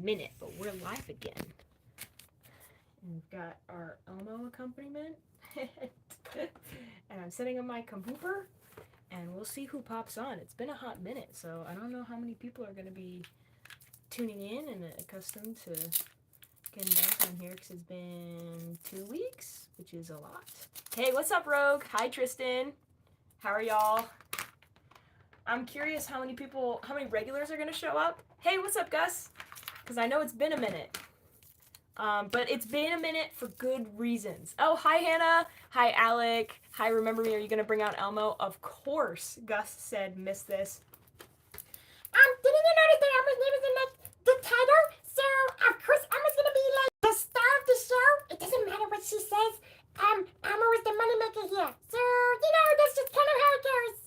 minute, but we're live again. And we've got our Elmo accompaniment. And I'm sitting on my computer, and we'll see who pops on. It's been a hot minute, so I don't know how many people are going to be tuning in and accustomed to getting back on here, because it's been 2 weeks, which is a lot. Hey, what's up, Rogue? Hi, Tristan. How are y'all? I'm curious how many regulars are going to show up. Hey, what's up, Gus? Because I know it's been a minute. But it's been a minute for good reasons. Oh, hi, Hannah. Hi, Alec. Hi, remember me. Are you going to bring out Elmo? Of course. Gus said, miss this. Didn't you notice that Elmo's name is in, like, the title? So, of course, Elmo's gonna be, like, the star of the show. It doesn't matter what she says. Elmo is the moneymaker here. So, that's just kind of how it goes.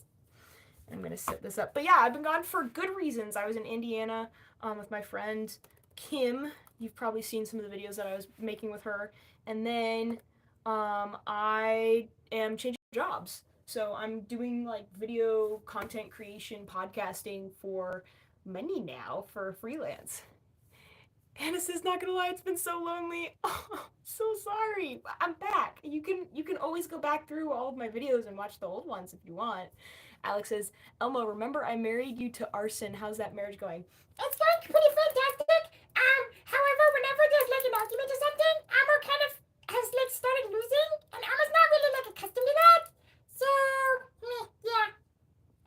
I'm going to set this up. But yeah, I've been gone for good reasons. I was in Indiana with my friend Kim. You've probably seen some of the videos that I was making with her. And then I am changing jobs. So I'm doing like video content creation, podcasting for money now for freelance. Hannah says, not gonna lie, it's been so lonely. Oh, so sorry. I'm back. You can always go back through all of my videos and watch the old ones if you want. Alex says, Elmo, remember I married you to Arson. How's that marriage going? It's going pretty fantastic. However, whenever there's like an argument or something, Elmo kind of has like started losing, and Elmo's not really like accustomed to that. So, yeah.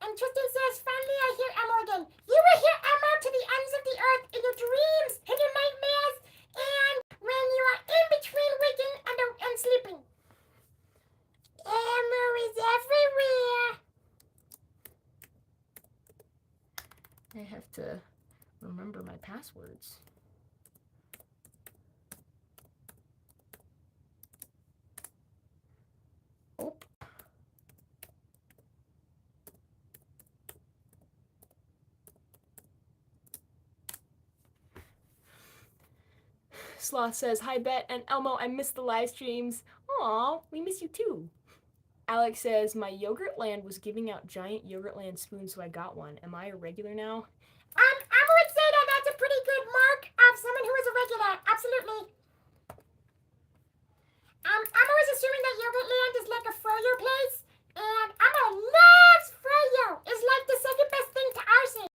And Tristan says, finally I hear Elmo again. You will hear Elmo to the ends of the earth in your dreams, in your nightmares, and when you are in between waking and sleeping. Elmo is everywhere. I have to remember my passwords. Oh. Sloth says, hi, Bet and Elmo, I miss the live streams. Aw, we miss you too. Alex says, my Yogurtland was giving out giant Yogurtland spoons, so I got one. Am I a regular now? I would say that that's a pretty good mark of someone who is a regular. Absolutely. I'm always assuming that Yogurtland is like a froyo place, and Elmo loves froyo. It's like the second best thing to Arson.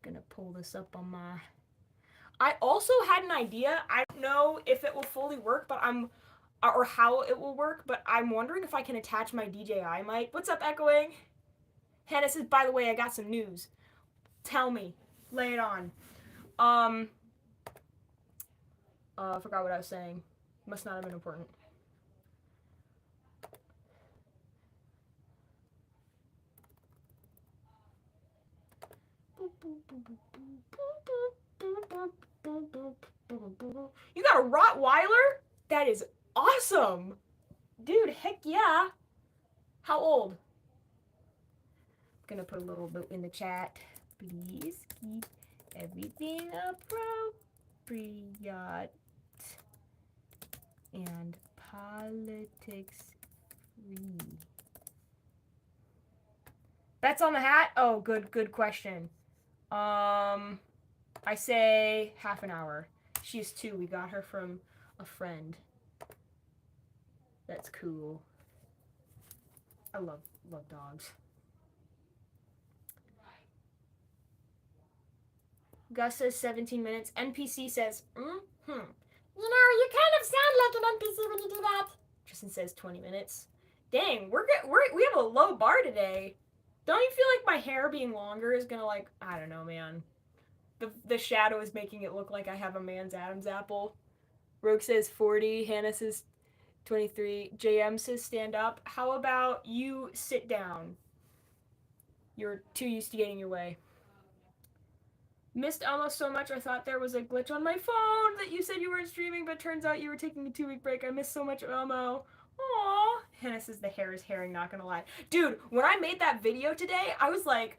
Gonna pull this up on my... I also had an idea. I don't know if it will fully work, but or how it will work, but I'm wondering if I can attach my DJI mic. What's up, Echoing? Hannah says, by the way, I got some news. Tell me. Lay it on. I forgot what I was saying. Must not have been important. You got a Rottweiler? That is awesome. Dude, heck yeah. How old? I'm gonna put a little bit in the chat. Please keep everything appropriate and politics free. Bets on the hat? Oh, good question. I say half an hour. She's 2. We got her from a friend. That's cool. I love dogs. Gus says 17 minutes. NPC says, You kind of sound like an NPC when you do that. Tristan says 20 minutes. Dang, we have a low bar today. Don't you feel like my hair being longer is gonna, like, I don't know, man. The shadow is making it look like I have a man's Adam's apple. Rogue says 40. Hannah says 23. JM says stand up. How about you sit down? You're too used to getting your way. Missed Elmo so much I thought there was a glitch on my phone that you said you weren't streaming, but turns out you were taking a 2-week break. I missed so much Elmo. Aww. Hannah says the hair is herring, not gonna lie. Dude, when I made that video today, I was like,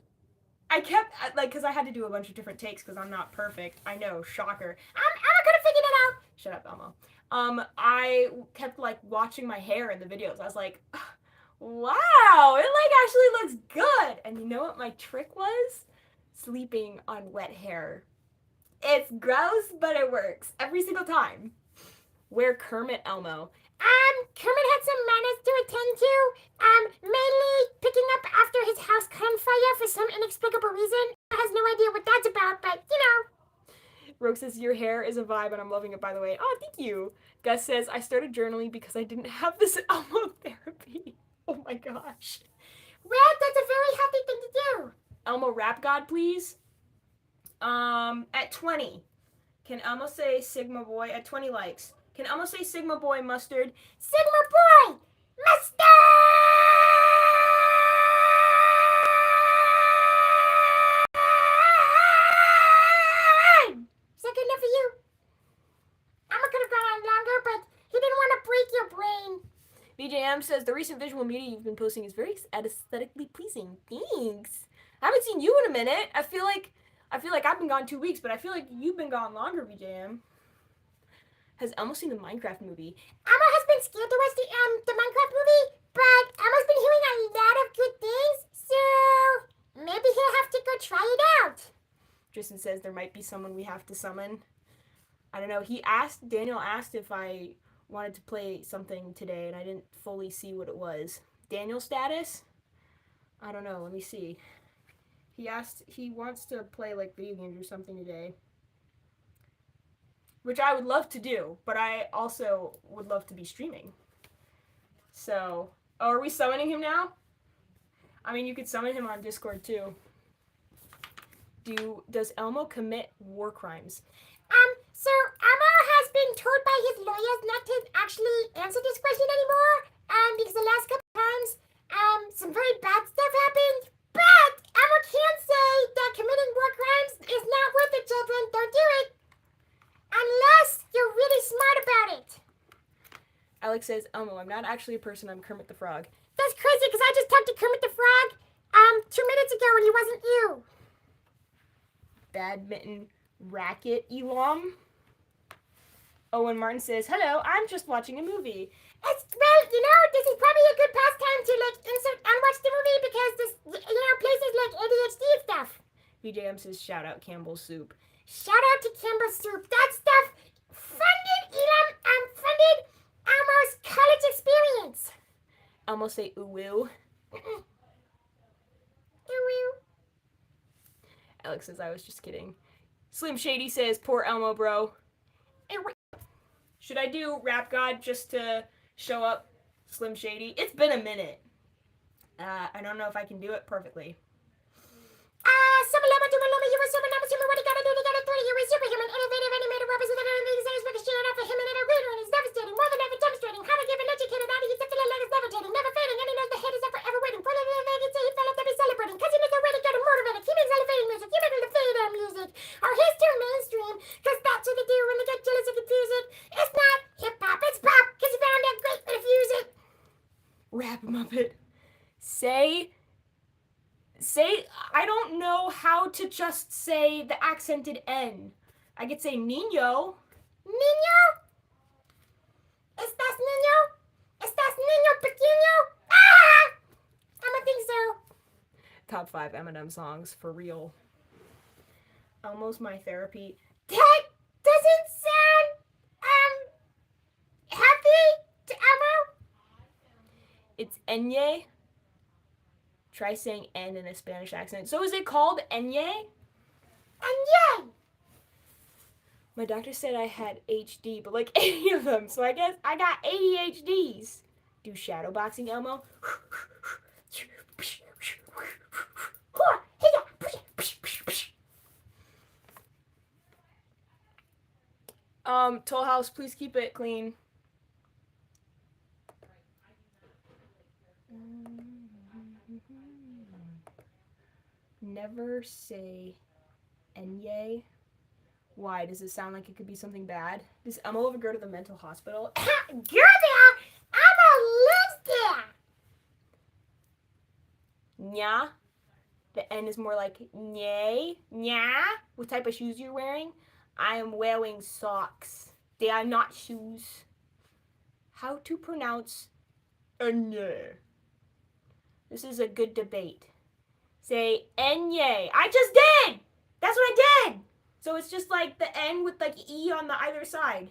I kept, like, because I had to do a bunch of different takes because I'm not perfect. I know, shocker. I could have figured it out. Shut up, Elmo. I kept, like, watching my hair in the videos. I was like, Wow, it like actually looks good. And you know what my trick was? Sleeping on wet hair. It's gross, but it works every single time. Wear Kermit Elmo. Kermit had some manners to attend to. Mainly picking up after his house caught on fire for some inexplicable reason. I has no idea what that's about, but you know. Rogue says, your hair is a vibe and I'm loving it, by the way. Oh, thank you. Gus says, I started journaling because I didn't have this Elmo therapy. Oh my gosh. Well, that's a very healthy thing to do. Elmo rap god, please. At 20. Can Elmo say Sigma Boy at 20 likes? Can Elmo say Sigma Boy mustard? Sigma Boy! Mustard! Is that good enough for you? Elmo could have gone on longer, but he didn't want to break your brain. BJM says, the recent visual media you've been posting is very aesthetically pleasing. Thanks. I haven't seen you in a minute. I feel like I've been gone 2 weeks, but I feel like you've been gone longer, BJM. Has Elmo seen the Minecraft movie? Elmo has been scared to watch the Minecraft movie, but Elmo's been hearing a lot of good things, so maybe he'll have to go try it out. Tristan says there might be someone we have to summon. I don't know. Daniel asked if I wanted to play something today, and I didn't fully see what it was. Daniel status? I don't know. Let me see. He wants to play like video games or something today, which I would love to do, but I also would love to be streaming. So, are we summoning him now? I mean, you could summon him on Discord too. Does Elmo commit war crimes? So Elmo has been told by his lawyers not to actually answer this question anymore, because the last couple times, some very bad stuff happened. But Elmo can say that committing war crimes is not worth it, children. Don't do it. Unless you're really smart about it. Alex says, Elmo, I'm not actually a person, I'm Kermit the Frog. That's crazy, because I just talked to Kermit the Frog, 2 minutes ago, and he wasn't you. Badminton racket Elam. Owen Martin says, hello, I'm just watching a movie. Well, this is probably a good pastime to, insert and watch the movie, because this, places like ADHD and stuff. BJM says, shout out Campbell's Soup. Shout out to Campbell's Soup. That stuff funded funded Elmo's college experience. Elmo say ooh woo. Ooh woo. Alex says, I was just kidding. Slim Shady says, poor Elmo, bro. Should I do Rap God just to show up Slim Shady? It's been a minute. I don't know if I can do it perfectly. You were super number, what he gotta do, you were superhuman, innovative, animated robots with anything that is making shit out for him and a reader, and he's devastating, more than ever demonstrating, how to give an educated audience accepted and is levitating, never fading, and he knows the hate is ever waiting, full of vacancy, he felt like to be celebrating, cause he knows the way to get him motivated, he makes elevating music, you make the fade on music, or he's too mainstream, cause that's what they do when they get jealous and confuse it, it's not hip-hop, it's pop, cause you found that great way to fuse it. Rap Muppet. Say, I don't know how to just say the accented N. I could say Nino. Nino? ¿Estás niño? ¿Estás niño pequeño? Ah! I don't think so. Top 5 Eminem songs, for real. Elmo's my therapy. That doesn't sound, happy to Elmo. It's Enye. Try saying N in a Spanish accent. So is it called Enye? Enye. My doctor said I had HD, but like 80 of them, so I guess I got ADHDs. Do shadowboxing, Elmo? Toll House, please keep it clean. Never say Enye. Why? Does it sound like it could be something bad? Does Elmo ever go to the mental hospital? Go there! Elmo lives there! Nya. The N is more like Nye. Nya. What type of shoes you're wearing? I am wearing socks. They are not shoes. How to pronounce Enye? This is a good debate. Say Enye. I just did! That's what I did! So it's just like the N with like E on the either side.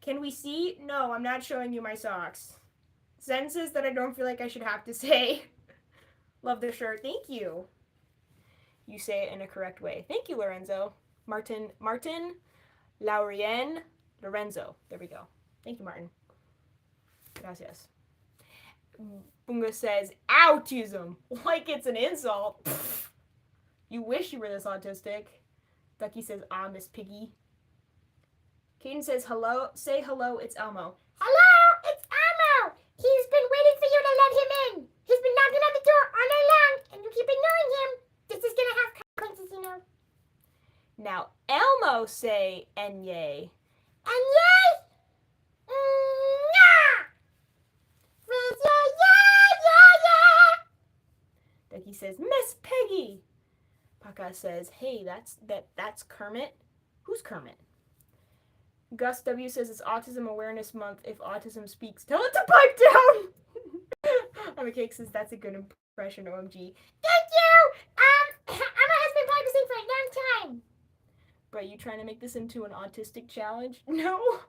Can we see? No, I'm not showing you my socks. Sentences that I don't feel like I should have to say. Love the shirt. Thank you. You say it in a correct way. Thank you, Lorenzo. Martin, Laurien, Lorenzo. There we go. Thank you, Martin. Gracias. Bunga says, autism. Like it's an insult. Pfft. You wish you were this autistic. Ducky says, ah, Miss Piggy. Caden says, hello. Say hello, it's Elmo. Hello, it's Elmo. He's been waiting for you to let him in. He's been knocking on the door all night long, and you keep ignoring him. This is gonna have consequences, you know. Now, Elmo say, Enye. Enye? Ducky says, Miss Piggy. Paka says, hey, that's Kermit. Who's Kermit? Gus W says it's Autism Awareness Month. If autism speaks, tell it to pipe down. I'm a cake says that's a good impression, OMG. Thank you! Emma has been practicing for a long time. But you trying to make this into an autistic challenge? No.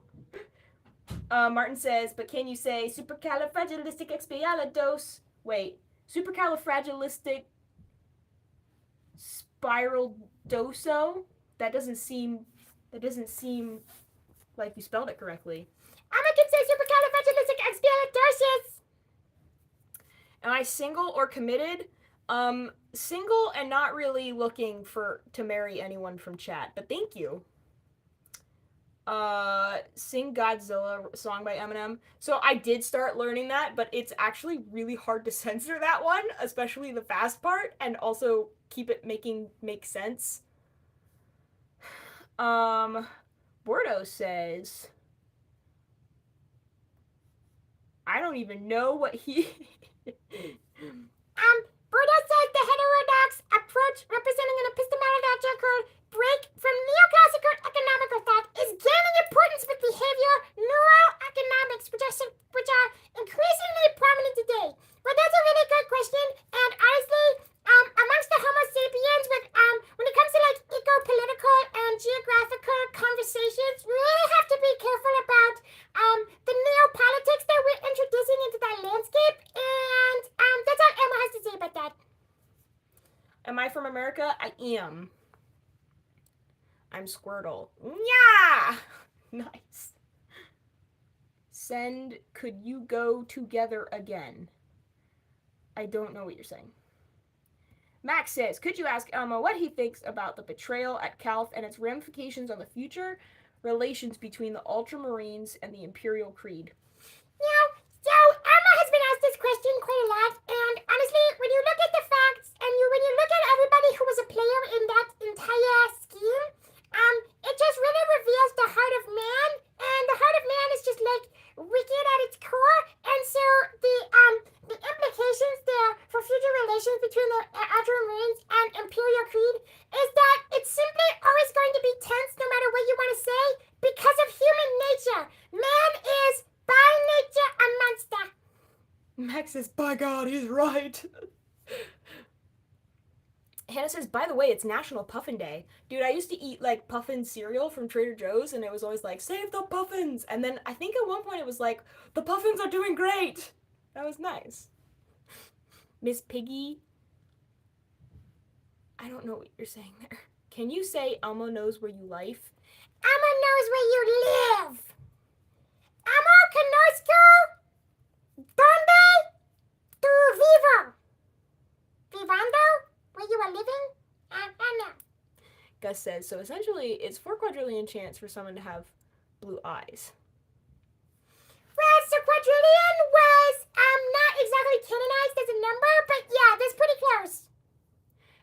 Martin says, but can you say supercalifragilisticexpialidocious? Wait, supercalifragilistic spiraldoso? That doesn't seem like you spelled it correctly. Emma can say supercalifragilisticexpialidocious. Am I single or committed? Single and not really looking to marry anyone from chat, but thank you. Sing Godzilla song by Eminem. So I did start learning that, but it's actually really hard to censor that one, especially the fast part, and also keep it make sense. Bordeaux says, I don't even know what he... Bordeaux says the heterodox approach representing an epistemological break from neoclassical economical thought is gaining importance with behavioral neuroeconomics, which are increasingly prominent today. Well, that's a really good question, and honestly, amongst the Homo sapiens, when it comes to like eco-political and geographical conversations, we really have to be careful about the neopolitics that we're introducing into that landscape, and that's all Emma has to say about that. Am I from America? I am. I'm Squirtle. Yeah! Nice. Send, could you go together again? I don't know what you're saying. Max says, could you ask Elmo what he thinks about the betrayal at Calf and its ramifications on the future relations between the Ultramarines and the Imperial Creed? Yeah, so Emma has been asked this question quite a lot, and honestly, when you look at the facts and when you look at everybody who was a player in that entire scheme, it just really reveals the heart of man, and the heart of man is just like wicked at its core, and so the implications there for future relations between the Ultramarines and Imperial Creed is that it's simply always going to be tense no matter what you want to say because of human nature. Man is by nature a monster. Max says, by God, he's right. Hannah says, by the way, it's National Puffin Day. Dude, I used to eat like puffin cereal from Trader Joe's, and it was always like, save the puffins. And then I think at one point it was like, the puffins are doing great. That was nice. Miss Piggy. I don't know what you're saying there. Can you say Elmo knows where you life? Elmo knows where you live. Elmo conozco donde tu vivo. Vivando? Where you are living? I know. Gus says, so essentially it's 4 quadrillion chance for someone to have blue eyes. Well, so quadrillion was not exactly canonized as a number, but yeah, that's pretty close.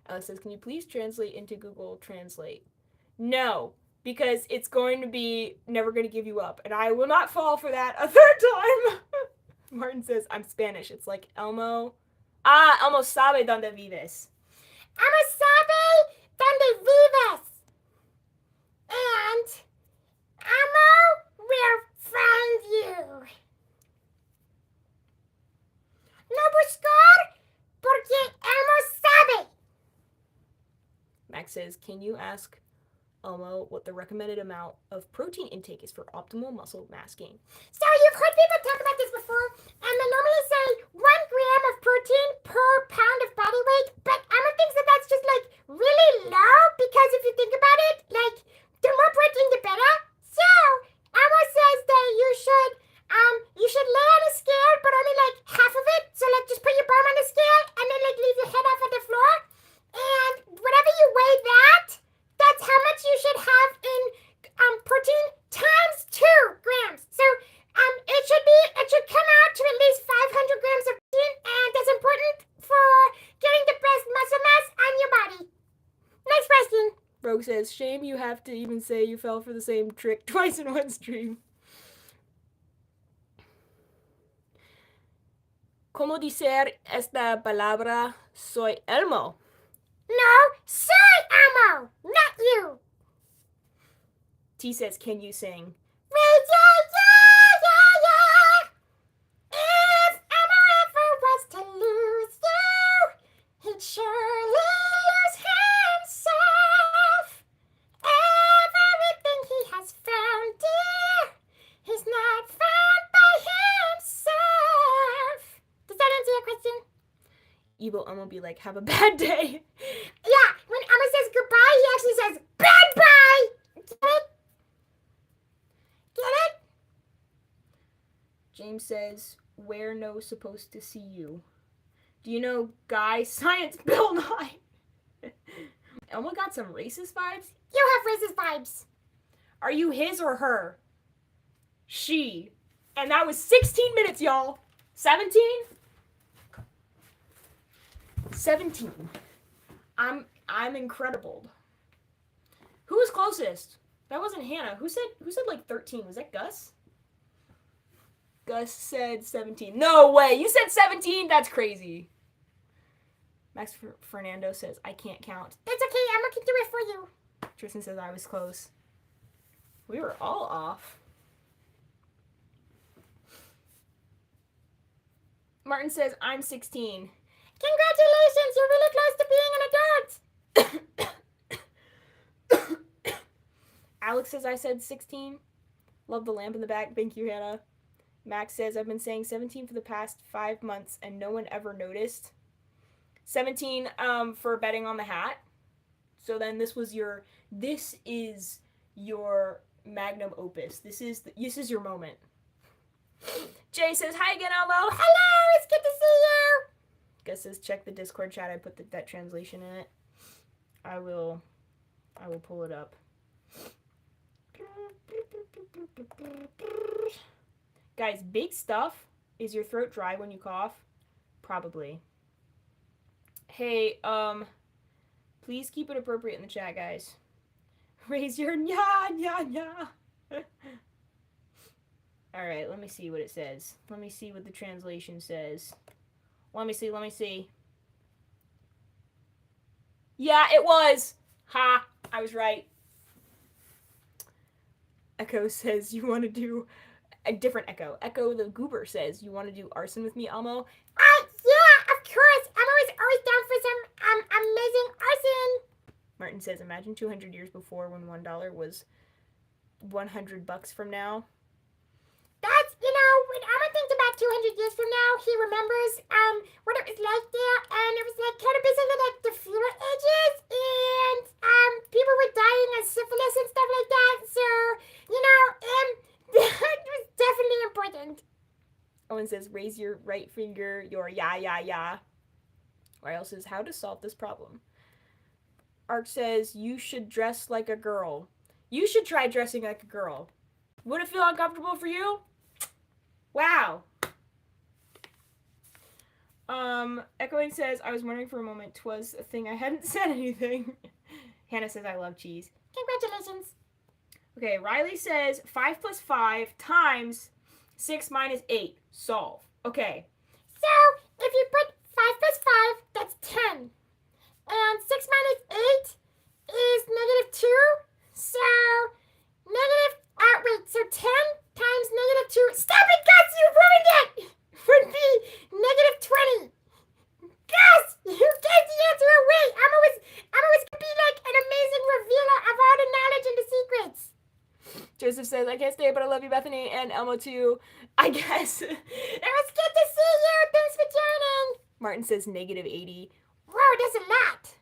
Alex says, can you please translate into Google Translate? No, because it's going to be never going to give you up, and I will not fall for that a third time. Martin says, I'm Spanish. It's like Elmo. Elmo sabe donde vives. Elmo sabe donde vives. And Elmo will find you. No buscar Porque Elmo sabe. Max says, can you ask Elmo what the recommended amount of protein intake is for optimal muscle mass gain? So you've heard people talk about this before, and they normally say 1 gram of protein per pound of body weight, but Elmo thinks that that's just like really low, because if you think about it, like the more protein the better. So Elmo says that you should lay on a scale, but only like half of it. So like just put your bum on the scale and then like leave your head off on the floor, and whatever you weigh that's how much you should have in protein times 2 grams. So it should come out to at least 500 grams of protein, and that's important for getting the best muscle mass on your body. Next question. Rogue says, shame you have to even say you fell for the same trick twice in one stream. ¿Cómo decir esta palabra? Soy Elmo. No, soy Elmo, not you. T says, can you sing? If Elmo ever was to lose you, he'd surely lose himself. Everything he has found, dear, he's not found by himself. Does that answer your question? Evil Elmo be like, have a bad day. Yeah, when Elmo says goodbye, he actually says bad bye. Get it? Get it? James says, where no supposed to see you. Do you know Guy Science Bill Nye? Elmo got some racist vibes? You have racist vibes. Are you his or her? She. And that was 16 minutes, y'all. 17? 17. I'm incredible. Who was closest? That wasn't Hannah. Who said like 13? Was that Gus? Gus said 17. No way. You said 17? That's crazy. Max Fernando says, I can't count. It's okay. Emma can do it for you. Tristan says, I was close. We were all off. Martin says, I'm 16. Congratulations. You're really close to being an adult. Alex says, I said 16. Love the lamp in the back. Thank you, Hannah. Max says, I've been saying 17 for the past 5 months and no one ever noticed. 17 for betting on the hat. So then this is your magnum opus. This is your moment. Jay says, hi again, Elmo. Hello, it's good to see you. Gus says, check the Discord chat. I put that translation in it. I will pull it up. Guys, big stuff. Is your throat dry when you cough? Probably. Hey, please keep it appropriate in the chat, guys. Raise your nya. Alright, let me see what it says. Let me see what the translation says. Let me see. Yeah, it was! Ha! I was right. Echo says, you want to do... A different Echo. Echo the Goober says, you want to do arson with me, Elmo? Yeah, of course. I'm always down for some amazing arson. Martin says, imagine 200 years before when $1 was $100 from now. That's, when Emma thinks about 200 years from now, he remembers what it was like there, and it was like kind of basically like the feudal ages, and people were dying of syphilis and stuff like that, so, that was definitely important. Owen says, raise your right finger, your ya. Ryle says, how to solve this problem? Ark says, you should dress like a girl. You should try dressing like a girl. Would it feel uncomfortable for you? Wow. Echoing says, I was wondering for a moment, 'twas a thing I hadn't said anything. Hannah says, I love cheese. Congratulations. Okay, Riley says, 5 plus 5 times 6 minus 8. Solve. Okay. So, if you put 5 plus 5, that's 10. And 6 minus 8 is -2. So, so 10 times -2. Stop it, Gus, you ruined it! Would be -20. Gus! You gave the answer away. Elmo was gonna be like an amazing revealer of all the knowledge and the secrets. Joseph says, I can't stay, but I love you, Bethany, and Elmo too. I guess. It was good to see you. Thanks for joining. Martin says -80. Whoa, that's a lot.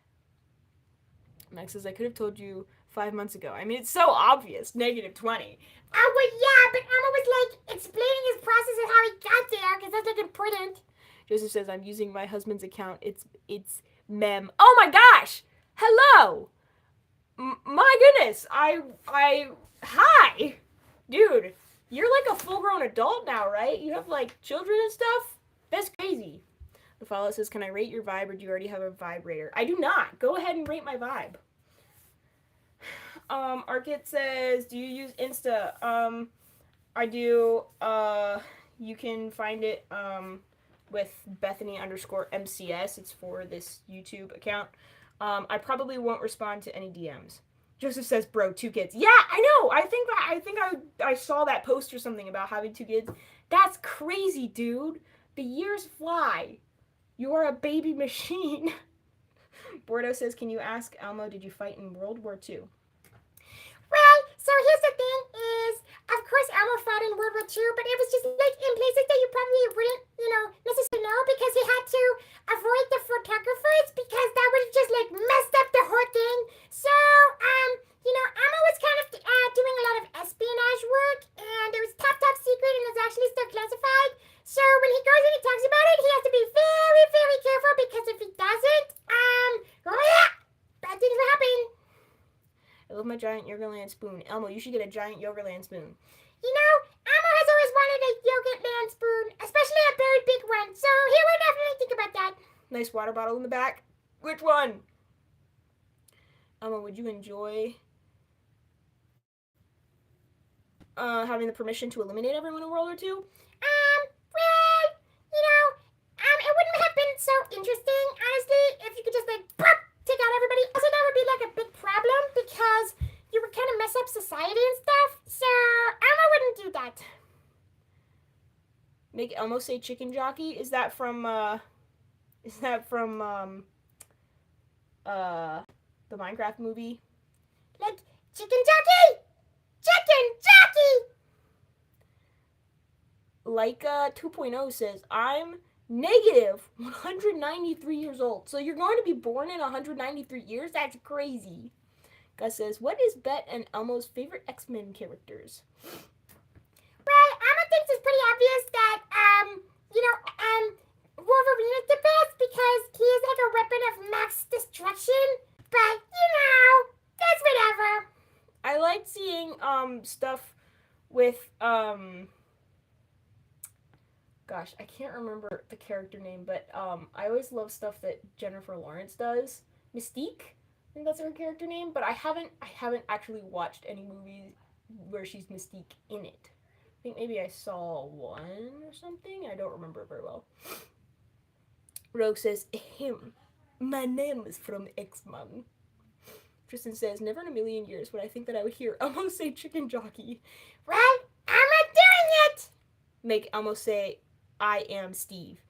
Max says, I could have told you 5 months ago. I mean, it's so obvious. -20. Oh, well, yeah, but Elmo was like explaining his process and how he got there, because that's like important. Joseph says, I'm using my husband's account. It's mem. Oh my gosh! Hello! My goodness! Hi! Dude, you're like a full-grown adult now, right? You have like children and stuff? That's crazy. The follow says, can I rate your vibe, or do you already have a vibrator? I do not. Go ahead and rate my vibe. Arkit says, do you use Insta? I do. You can find it, with Bethany_MCS. It's for this YouTube account. I probably won't respond to any DMs. Joseph says, bro, 2 kids. Yeah, I know. I saw that post or something about having 2 kids. That's crazy, dude. The years fly. You are a baby machine. Bordeaux says, can you ask Elmo, did you fight in World War II? Well, so here's the thing is, of course Elmo fought in World War II, but it was just like in places that you probably wouldn't, necessarily know, because he had to avoid the photographers because that would have just like messed up the whole thing. So, Elmo was kind of doing a lot of espionage work, and it was top secret, and it was actually still classified. So when he goes and he talks about it, he has to be very, very careful, because if he doesn't, bad things will happen. I love my giant Yogurtland spoon. Elmo, you should get a giant Yogurtland spoon. Elmo has always wanted a Yogurtland spoon, especially a very big one. So he would definitely think about that. Nice water bottle in the back. Which one? Elmo, would you enjoy having the permission to eliminate everyone in World War II? It wouldn't have been so interesting, honestly, if you could just like take out everybody. Also, that would be like a big problem, because you would kind of mess up society and stuff. So Elmo wouldn't do that. Make Elmo say chicken jockey? Is that from the Minecraft movie? Like, chicken jockey! Chicken jockey! Leica 2.0 says, I'm -193 years old. So you're going to be born in 193 years? That's crazy. Gus says, what is Bet and Elmo's favorite X-Men characters? Well, Elmo thinks it's pretty obvious that, Wolverine is the best, because he is like a weapon of mass destruction. But, that's whatever. I like seeing, stuff with, gosh, I can't remember the character name, but, I always love stuff that Jennifer Lawrence does. Mystique? I think that's her character name, but I haven't actually watched any movies where she's Mystique in it. I think maybe I saw one or something. I don't remember very well. Rogue says, my name is from X-Men. Tristan says, never in a million years would I think that I would hear Elmo say chicken jockey. Well, Elmo doing it! Make Elmo say, I am Steve.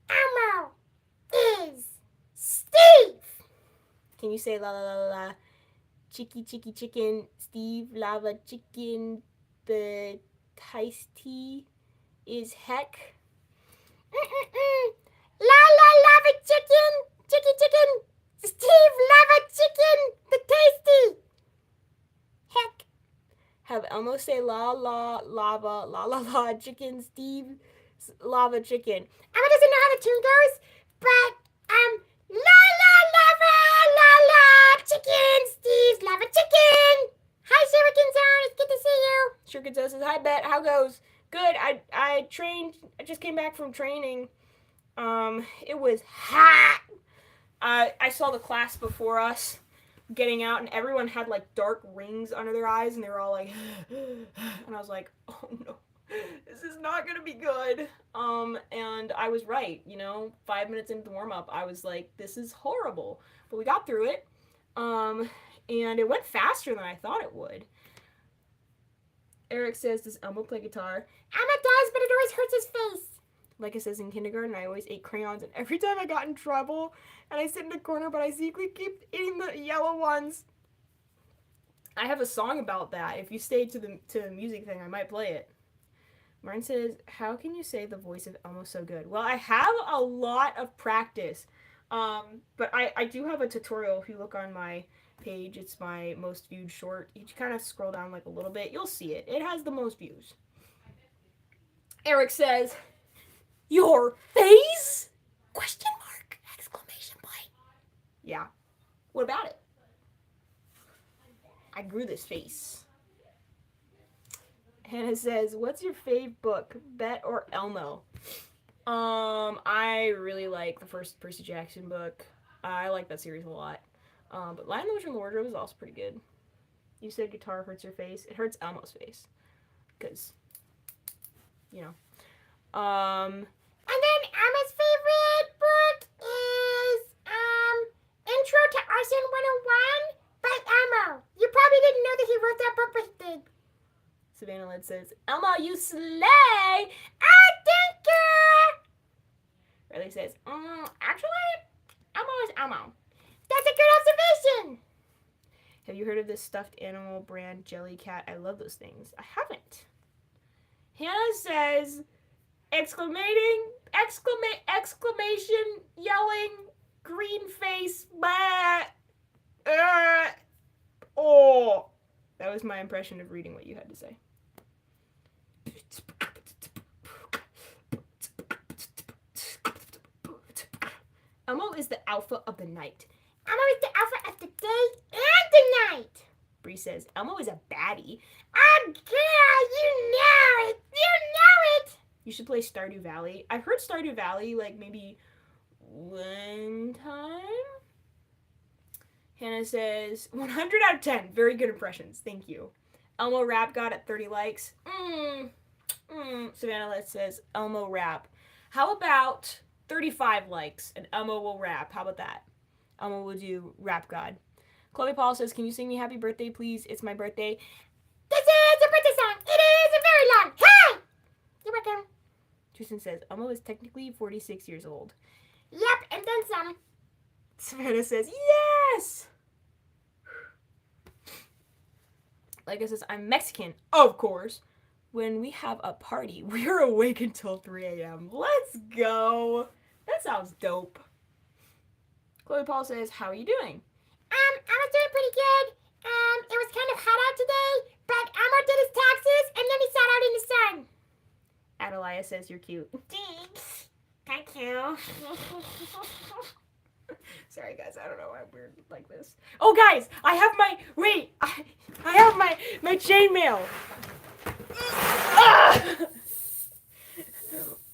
Elmo is Steve! Can you say la la la la, chicky chicken, Steve, lava chicken, the iced tea is heck? La la lava chicken, chicken, Steve lava chicken, the tasty. Heck. Have Elmo say la la lava, la la la chicken, Steve, lava chicken. Elmo doesn't know how the tune goes, but la la lava, la la chicken, Steve's lava chicken. Hi, Shuriken Zone, it's good to see you. Shuriken Zone says, hi, Bet, how goes? Good, I trained, I just came back from training. It was hot. I saw the class before us getting out, and everyone had like dark rings under their eyes, and they were all like, and I was like, oh no, this is not gonna be good. And I was right, 5 minutes into the warm-up, I was like, this is horrible. But we got through it, and it went faster than I thought it would. Eric says, does Elmo play guitar? Elmo does, but it always hurts his face. Like it says in kindergarten, I always ate crayons, and every time I got in trouble, and I sit in a corner, but I secretly keep eating the yellow ones. I have a song about that. If you stay to the music thing, I might play it. Martin says, how can you say the voice of Elmo so good? Well, I have a lot of practice. But I do have a tutorial. If you look on my page, it's my most viewed short. You kind of scroll down like a little bit. You'll see it. It has the most views. Eric says, your face? Question mark! Exclamation point. Yeah. What about it? I grew this face. Hannah says, what's your fave book, Bet or Elmo? I really like the first Percy Jackson book. I like that series a lot. But Lion, the Witch, and the Wardrobe is also pretty good. You said guitar hurts your face. It hurts Elmo's face. Because, you know. And then Emma's favorite book is Intro to Arson 101 by Elmo. You probably didn't know that he wrote that book, but he did. Savannah Led says, Elmo, you slay! Thank you! Riley says, actually, Elmo is Elmo. That's a good observation. Have you heard of this stuffed animal brand Jellycat? I love those things. I haven't. Hannah says, exclamation, yelling, green face, blah, oh. That was my impression of reading what you had to say. Elmo is the alpha of the night. Elmo is the alpha of the day and the night. Bree says, Elmo is a baddie. Oh, girl, you know it. You know it. You should play Stardew Valley. I've heard Stardew Valley like maybe one time. Hannah says, 100 out of 10. Very good impressions. Thank you. Elmo Rap got at 30 likes. Savannah says, Elmo Rap. How about 35 likes and Elmo will rap? How about that? Elmo will do Rap God. Chloe Paul says, can you sing me happy birthday, please? It's my birthday. This is a birthday song. It is a very long. Hey! You're welcome. Tristan says, Elmo is technically 46 years old. Yep, and then some. Savannah says, yes! Like says, I'm Mexican, of course. When we have a party, we're awake until 3 a.m. Let's go. That sounds dope. Chloe Paul says, how are you doing? I was doing pretty good. It was kind of hot out today, but Elmo did his taxes, and then he sat out in the sun. Adelia says, you're cute. Thanks. Thank you. Sorry, guys. I don't know why I'm weird like this. Oh, guys, I have my... Wait. I have my chainmail.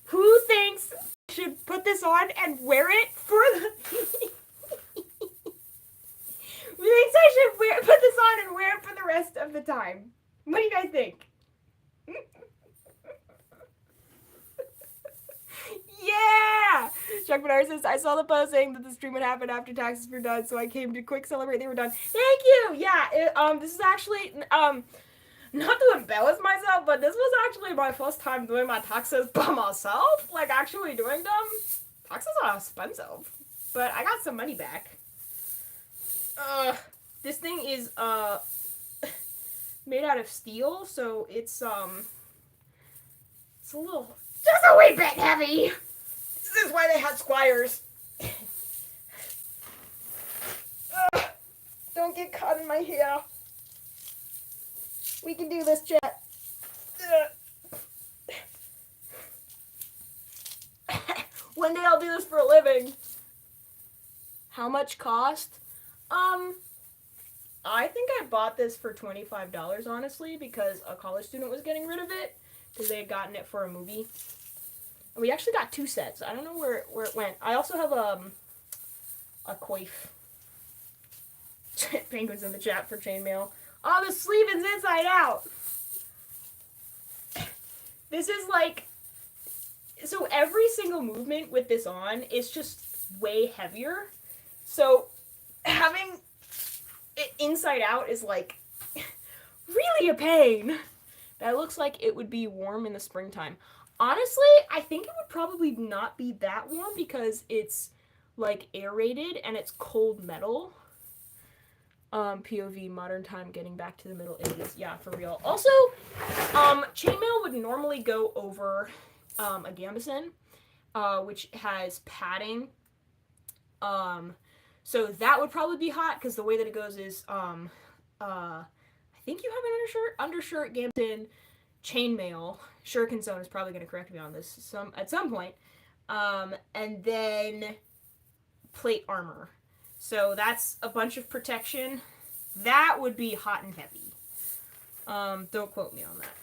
Who thinks I should put this on and wear it for the... Who thinks I should put this on and wear it for the rest of the time? What do you guys think? Yeah! Chuck Bernard says, I saw the post saying that the stream would happen after taxes were done, so I came to quick celebrate they were done. Thank you! Yeah, this is actually, not to embellish myself, but this was actually my first time doing my taxes by myself. Like, actually doing them. Taxes are expensive, but I got some money back. This thing is, made out of steel, so it's a little, just a wee bit heavy. This is why they had squires. Don't get caught in my hair. We can do this, chat. One day I'll do this for a living. How much cost? I think I bought this for $25, honestly, because a college student was getting rid of it, because they had gotten it for a movie. And we actually got 2 sets. I don't know where it went. I also have a coif. Penguins in the chat for chainmail. Oh, the sleeve is inside out. This is like, so every single movement with this on is just way heavier. So having it inside out is like really a pain. That looks like it would be warm in the springtime. Honestly, I think it would probably not be that warm because it's like aerated and it's cold metal. POV modern time getting back to the Middle Ages. Yeah, for real. Also, chainmail would normally go over a gambeson, which has padding. So that would probably be hot because the way that it goes is I think you have an undershirt, gambeson, chainmail. Shuriken Zone is probably going to correct me on this at some point. And then plate armor. So that's a bunch of protection. That would be hot and heavy. Don't quote me on that.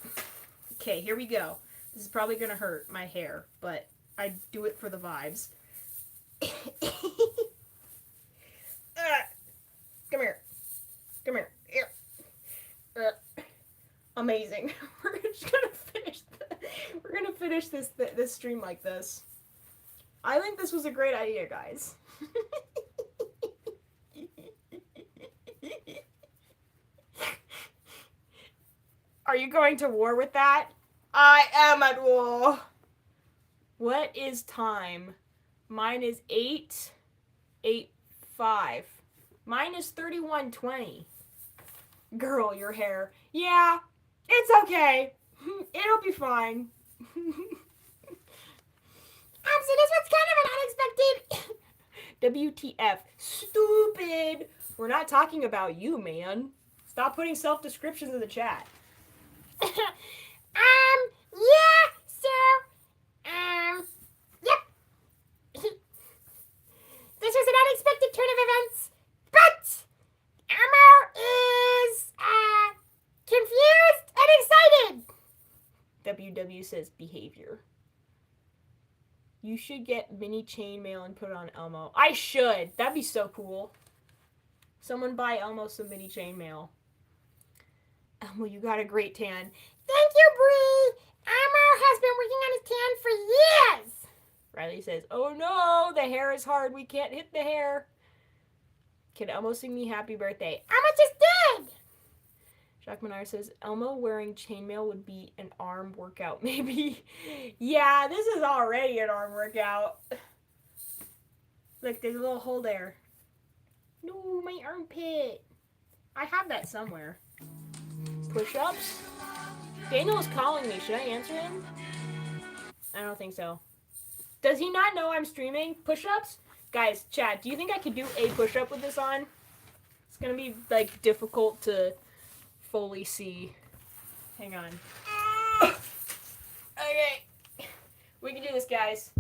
Okay, here we go. This is probably going to hurt my hair, but I do it for the vibes. Come here. Come here. Here. Amazing. We're just gonna finish. We're gonna finish this stream like this. I think this was a great idea, guys. Are you going to war with that? I am at war. What is time? Mine is 8:05. Mine is 31:20. Girl, your hair. Yeah, it's okay. It'll be fine. So this was kind of an unexpected. WTF. Stupid. We're not talking about you, man. Stop putting self-descriptions in the chat. Yeah, so, yep. This was an unexpected turn of events, but Elmo is, confused and excited. WW says behavior. You should get mini chainmail and put it on Elmo. I should. That'd be so cool. Someone buy Elmo some mini chainmail. Elmo, you got a great tan. Thank you, Bree. Elmo has been working on his tan for years. Riley says, oh no, the hair is hard. We can't hit the hair. Can Elmo sing me happy birthday? Elmo just did. Jacques Menard says, Elmo wearing chainmail would be an arm workout, maybe. Yeah, this is already an arm workout. Look, there's a little hole there. No, my armpit. I have that somewhere. Push-ups? Daniel is calling me. Should I answer him? I don't think so. Does he not know I'm streaming? Push-ups? Guys, chat, do you think I could do a push-up with this on? It's gonna be, like, difficult to fully see. Hang on. Okay. We can do this, guys.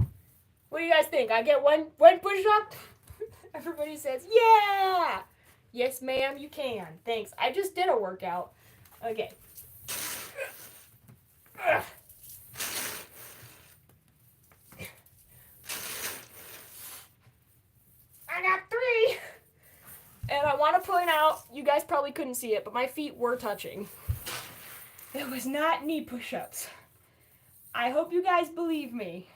What do you guys think? I get one push-up? Everybody says, yeah! Yes, ma'am, you can. Thanks. I just did a workout. Okay. I got 3. And I want to point out, you guys probably couldn't see it, but my feet were touching. It was not knee push-ups. I hope you guys believe me.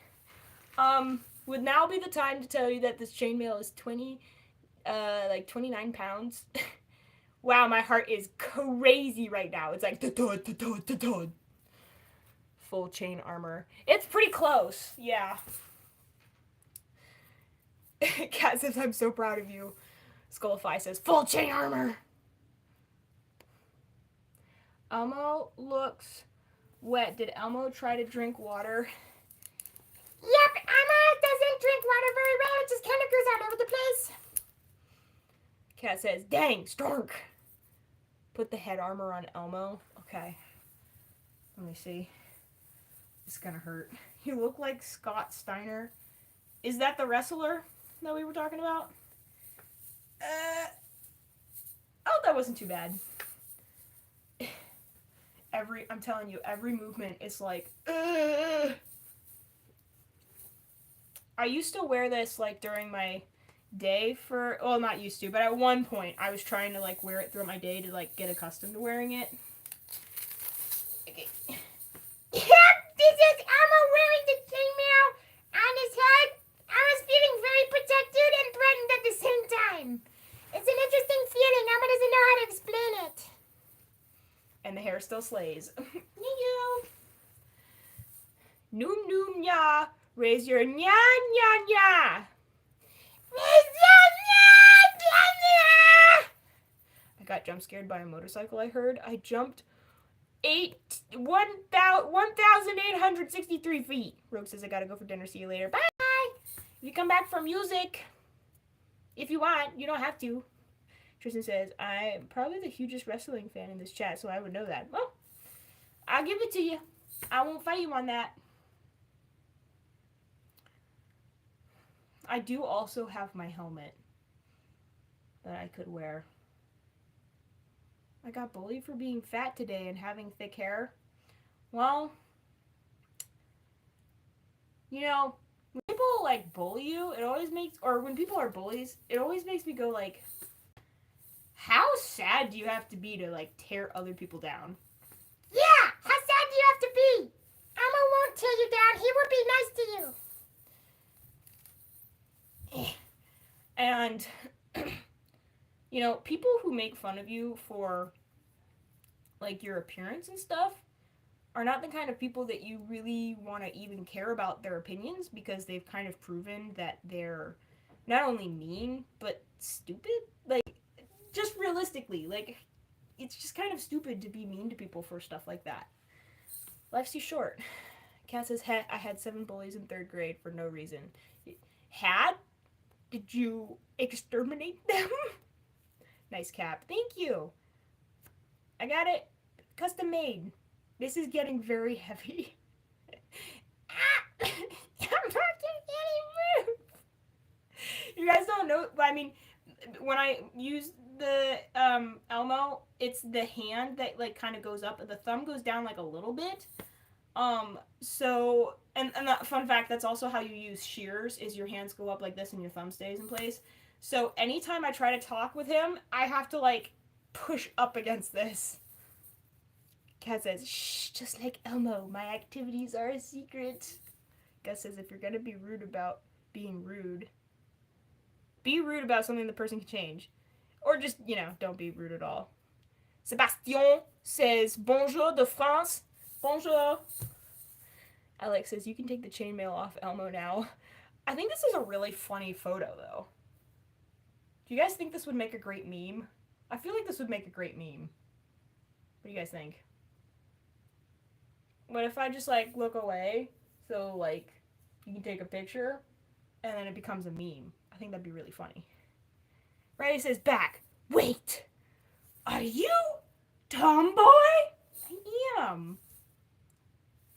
Would now be the time to tell you that this chainmail is 29 pounds. Wow, my heart is crazy right now. It's like da-da-da-da-da-da. Full chain armor. It's pretty close, yeah. Cat says, I'm so proud of you. Skullify says, full chain armor. Elmo looks wet. Did Elmo try to drink water? Yep, Elmo doesn't drink water very well. It just kind of goes all over the place. Cat says, dang, Stork. Put the head armor on Elmo. Okay. Let me see. It's gonna hurt. You look like Scott Steiner. Is that the wrestler that we were talking about? Oh, that wasn't too bad. I'm telling you, every movement is like, I used to wear this like during my day for, well, not used to, but at one point I was trying to like wear it throughout my day to like get accustomed to wearing it. Okay. Yep, this is Elmo wearing the chainmail on his head. I was feeling very protected and threatened at the same time. It's an interesting feeling. Elmo doesn't know how to explain it. And the hair still slays. Thank you. Noom noom ya. Raise your nya nya nya. I got jump scared by a motorcycle, I heard. I jumped 1,863 feet. Rogue says I gotta go for dinner. See you later. Bye! If you come back for music, if you want, you don't have to. Tristan says, I'm probably the hugest wrestling fan in this chat, so I would know that. Well, I'll give it to you. I won't fight you on that. I do also have my helmet that I could wear. I got bullied for being fat today and having thick hair. Well, you know, when people like bully you, it always makes, or when people are bullies, it always makes me go like, how sad do you have to be to like tear other people down? Yeah, how sad do you have to be? Elmo won't tear you down. He will be nice to you. And, you know, people who make fun of you for, like, your appearance and stuff are not the kind of people that you really want to even care about their opinions, because they've kind of proven that they're not only mean, but stupid. Like, just realistically, like, it's just kind of stupid to be mean to people for stuff like that. Life's too short. Kat says, I had 7 bullies in 3rd grade for no reason. Had? Did you exterminate them? Nice cap. Thank you. I got it custom made. This is getting very heavy. I'm not getting moved. You guys don't know. I mean, when I use the Elmo, it's the hand that like kind of goes up, and the thumb goes down like a little bit. So, and that fun fact, that's also how you use shears, is your hands go up like this and your thumb stays in place. So anytime I try to talk with him, I have to like push up against this. Kat says, shh, just like Elmo, my activities are a secret. Gus says, if you're gonna be rude about being rude, be rude about something the person can change. Or just, you know, don't be rude at all. Sebastian says, bonjour de France. Bonjour. Alex says, you can take the chainmail off Elmo now. I think this is a really funny photo, though. Do you guys think this would make a great meme? I feel like this would make a great meme. What do you guys think? What if I just, like, look away, so, like, you can take a picture, and then it becomes a meme? I think that'd be really funny. Riley says, back. Wait! Are you Tomboy? I am.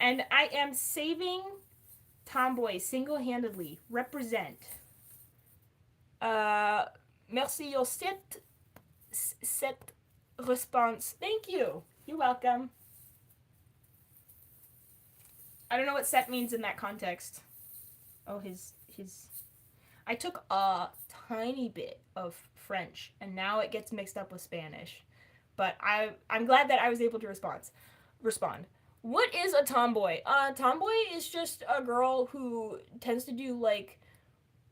And I am saving Tomboy single-handedly. Represent. Merci your set response. Thank you. You're welcome. I don't know what set means in that context. Oh, his. I took a tiny bit of French, and now it gets mixed up with Spanish. But I'm glad that I was able to respond. What is a tomboy? Tomboy is just a girl who tends to do like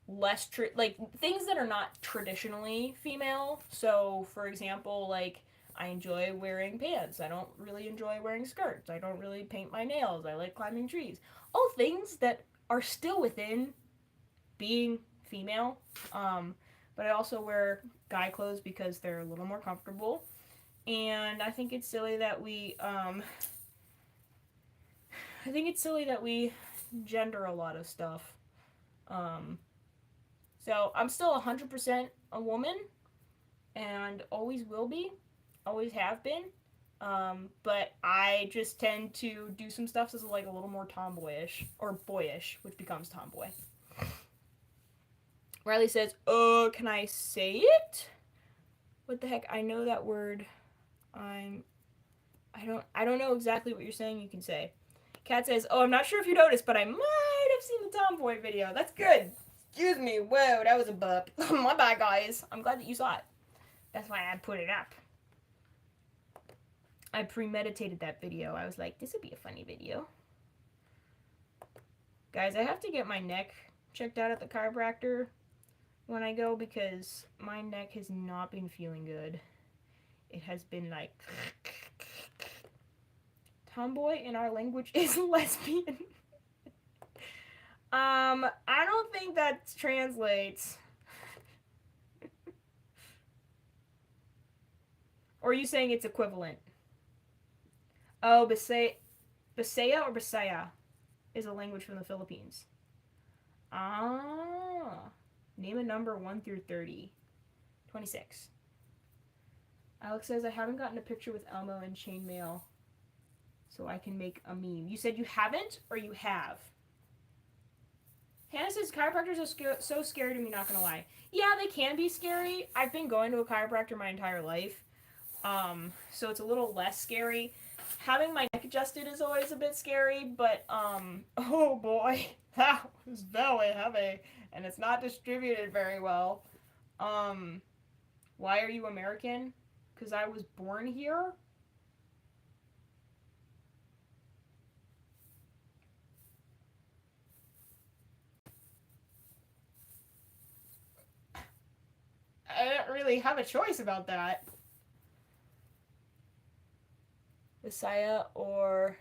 less like things that are not traditionally female. So, for example, like I enjoy wearing pants. I don't really enjoy wearing skirts. I don't really paint my nails. I like climbing trees. All things that are still within being female. But I also wear guy clothes because they're a little more comfortable. And I think it's silly that we gender a lot of stuff. So I'm still 100% a woman, and always will be, always have been. But I just tend to do some stuff that's like a little more tomboyish, or boyish, which becomes tomboy. Riley says, can I say it? What the heck? I know that word. I don't know exactly what you're saying. You can say. Kat says, I'm not sure if you noticed, but I might have seen the tomboy video. That's good. Excuse me. Whoa, that was a burp. My bad, guys. I'm glad that you saw it. That's why I put it up. I premeditated that video. I was like, this would be a funny video. Guys, I have to get my neck checked out at the chiropractor when I go, because my neck has not been feeling good. It has been like... Tomboy in our language is lesbian. I don't think that translates. Or are you saying it's equivalent? Oh, Bisaya or Bisaya is a language from the Philippines. Ah. Name a number 1 through 30. 26. Alex says, I haven't gotten a picture with Elmo and Chainmail, so I can make a meme. You said you haven't, or you have? Hannah says, chiropractors are so scary to me, not gonna lie. Yeah, they can be scary. I've been going to a chiropractor my entire life, so it's a little less scary. Having my neck adjusted is always a bit scary, but, oh boy, that was very heavy, and it's not distributed very well. Why are you American? Because I was born here? I don't really have a choice about that. Visaya or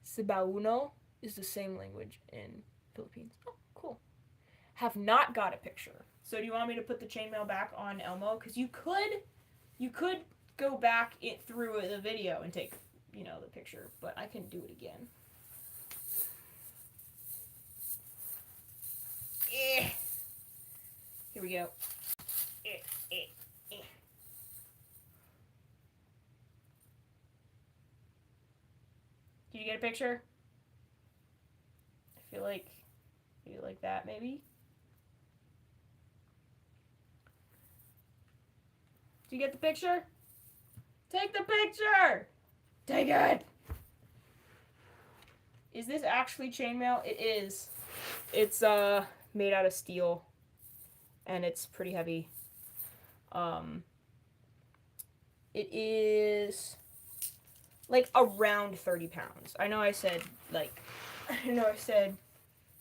Cebuano is the same language in Philippines. Oh, cool. Have not got a picture. So do you want me to put the chainmail back on Elmo? Because you could go back through the video and take, the picture, but I can do it again. Here we go. Did you get a picture? I feel like maybe like that, maybe. Did you get the picture? Take the picture! Take it! Is this actually chainmail? It is. It's made out of steel, and it's pretty heavy. It is like around 30 pounds. I know I said,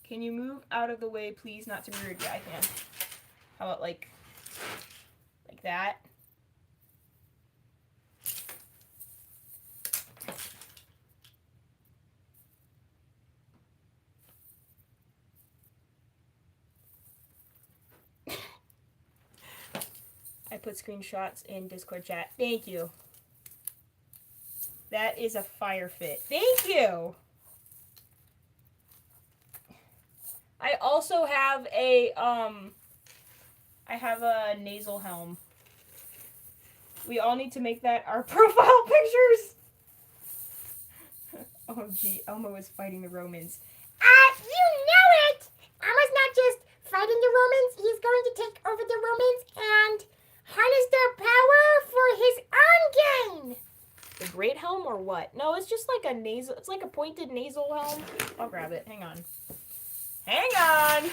can you move out of the way, please? Not to be rude. Yeah, I can. How about like that? I put screenshots in Discord chat. Thank you. That is a fire fit. Thank you. I also have a nasal helm. We all need to make that our profile pictures. Oh gee, Elmo is fighting the Romans. You know it! Elmo's not just fighting the Romans, he's going to take over the Romans and harness their power for his own gain. The great helm or what? No, it's just like it's like a pointed nasal helm. I'll grab it. Hang on. Hang on!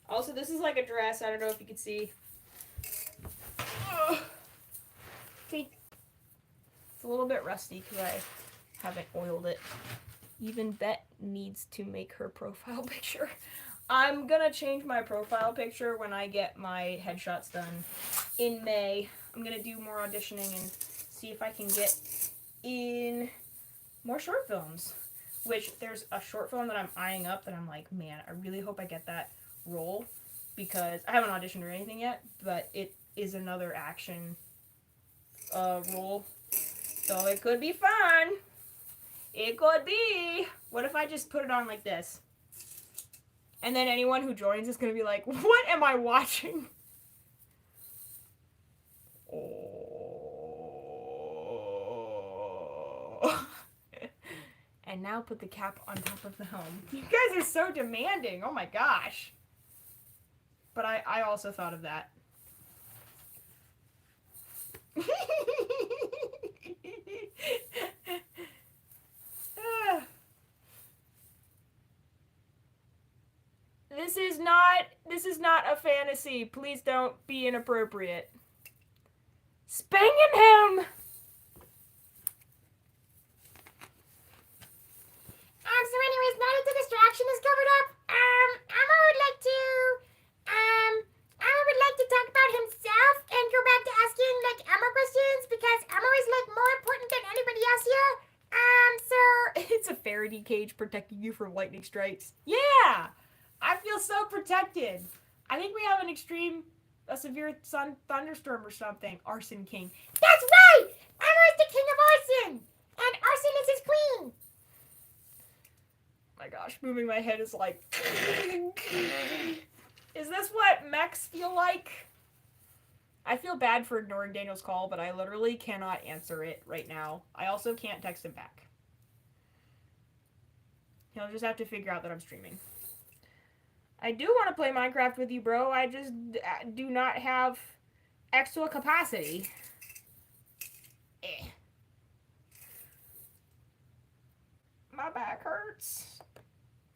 Also, this is like a dress. I don't know if you can see. Okay. It's a little bit rusty because I haven't oiled it. Even Bet needs to make her profile picture. I'm gonna change my profile picture when I get my headshots done in May. I'm gonna do more auditioning and see if I can get in more short films. Which, there's a short film that I'm eyeing up that I'm like, man, I really hope I get that role. Because I haven't auditioned or anything yet, but it is another action role. So it could be fun. It could be. What if I just put it on like this? And then anyone who joins is going to be like, what am I watching? Oh. And now put the cap on top of the helm. You guys are so demanding. Oh my gosh. But I also thought of that. This is not a fantasy. Please don't be inappropriate. Spanging him! So anyways, now that the distraction is covered up, Elmo would like to, Elmo would like to talk about himself and go back to asking, like, Elmo questions because Elmo is, like, more important than anybody else here. So... It's a Faraday cage protecting you from lightning strikes. Yeah! I feel so protected. I think we have a severe thunderstorm or something. Arson King. That's right! Elmo is the king of arson! And arson is his queen! My gosh, moving my head is like... Is this what mechs feel like? I feel bad for ignoring Daniel's call, but I literally cannot answer it right now. I also can't text him back. He'll just have to figure out that I'm streaming. I do want to play Minecraft with you, bro. I just do not have extra capacity. My back hurts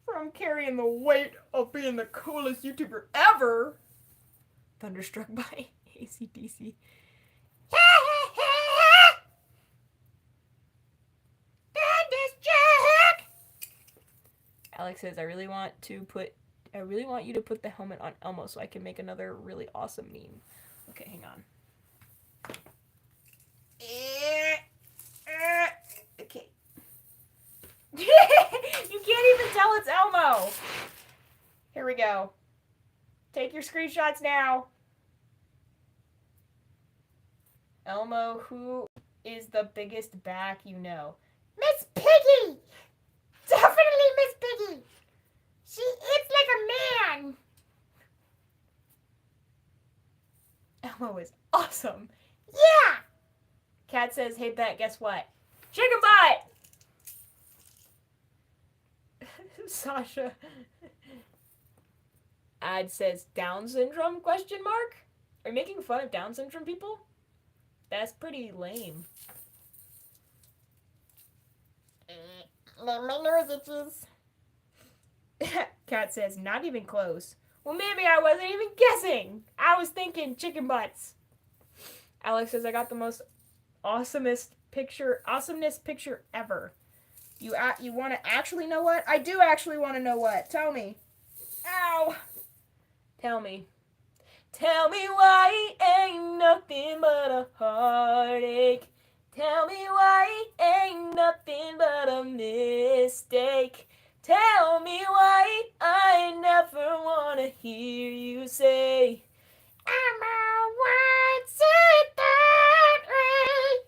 from carrying the weight of being the coolest YouTuber ever. Thunderstruck by AC/DC. Alex says, I really want you to put the helmet on Elmo so I can make another really awesome meme. Okay, hang on. Okay. You can't even tell it's Elmo. Here we go. Take your screenshots now. Elmo, who is the biggest back you know? Miss Piggy! Definitely Miss Piggy! She eats like a man! Elmo is awesome. Yeah! Cat says, hey, Bet, guess what? Chicken butt! Sasha. Ad says, Down syndrome, question mark? Are you making fun of Down syndrome people? That's pretty lame. My nose itches. Cat says, not even close. Well, maybe I wasn't even guessing. I was thinking chicken butts. Alex says, I got the most awesomeness picture ever. You want to actually know what? I do actually want to know what. Tell me. Ow. Tell me. Tell me why it ain't nothing but a heartache. Tell me why it ain't nothing but a mistake. Tell me why I never want to hear you say, Elmo wants it that way.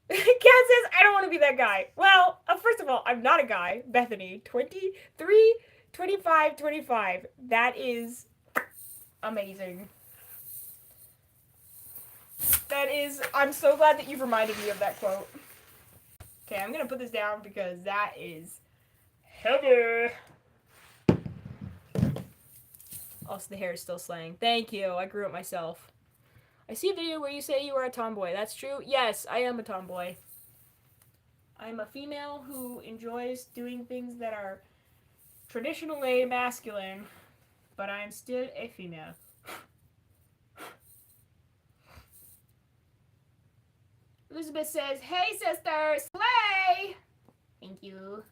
Cat says, I don't want to be that guy. Well, first of all, I'm not a guy. Bethany, 23, 25, 25. That is amazing. I'm so glad that you've reminded me of that quote. Okay, I'm going to put this down because that is heavy. Also, the hair is still slaying. Thank you. I grew it myself. I see a video where you say you are a tomboy. That's true? Yes, I am a tomboy. I'm a female who enjoys doing things that are traditionally masculine, but I'm still a female. Elizabeth says, hey, sister, slay! Thank you.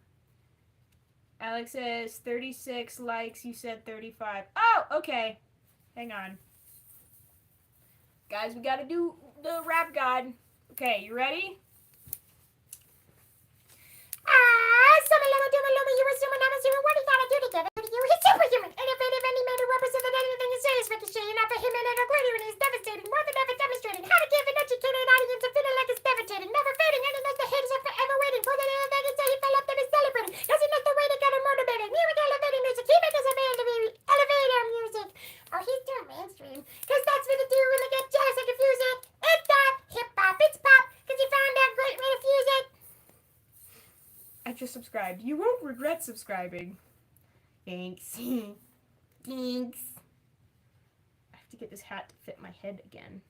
Alex says, 36 likes, you said 35. Oh, okay. Hang on. Guys, we gotta do the rap god. Okay, you ready? You were human, I'm assuming. What do you gotta do to get it? You were superhuman. Innovative, any man who represents that anything you say is ricocheting off of him and a glitter, and he's devastating, more than ever demonstrating how to give an educated audience a feeling like it's devastating, never fading, and like the haters are forever waiting for the little thing and say he fell up, then he's celebrating. Cause he knows the way to get him motivated. Music elevating music. He makes us elevator music. Oh, he's doing mainstream. Cause that's what they do when they get jealous and confuse it. It's not hip-hop, it's pop. Cause he found out great way to fuse it. I just subscribed. You won't regret subscribing. Thanks. Thanks. I have to get this hat to fit my head again.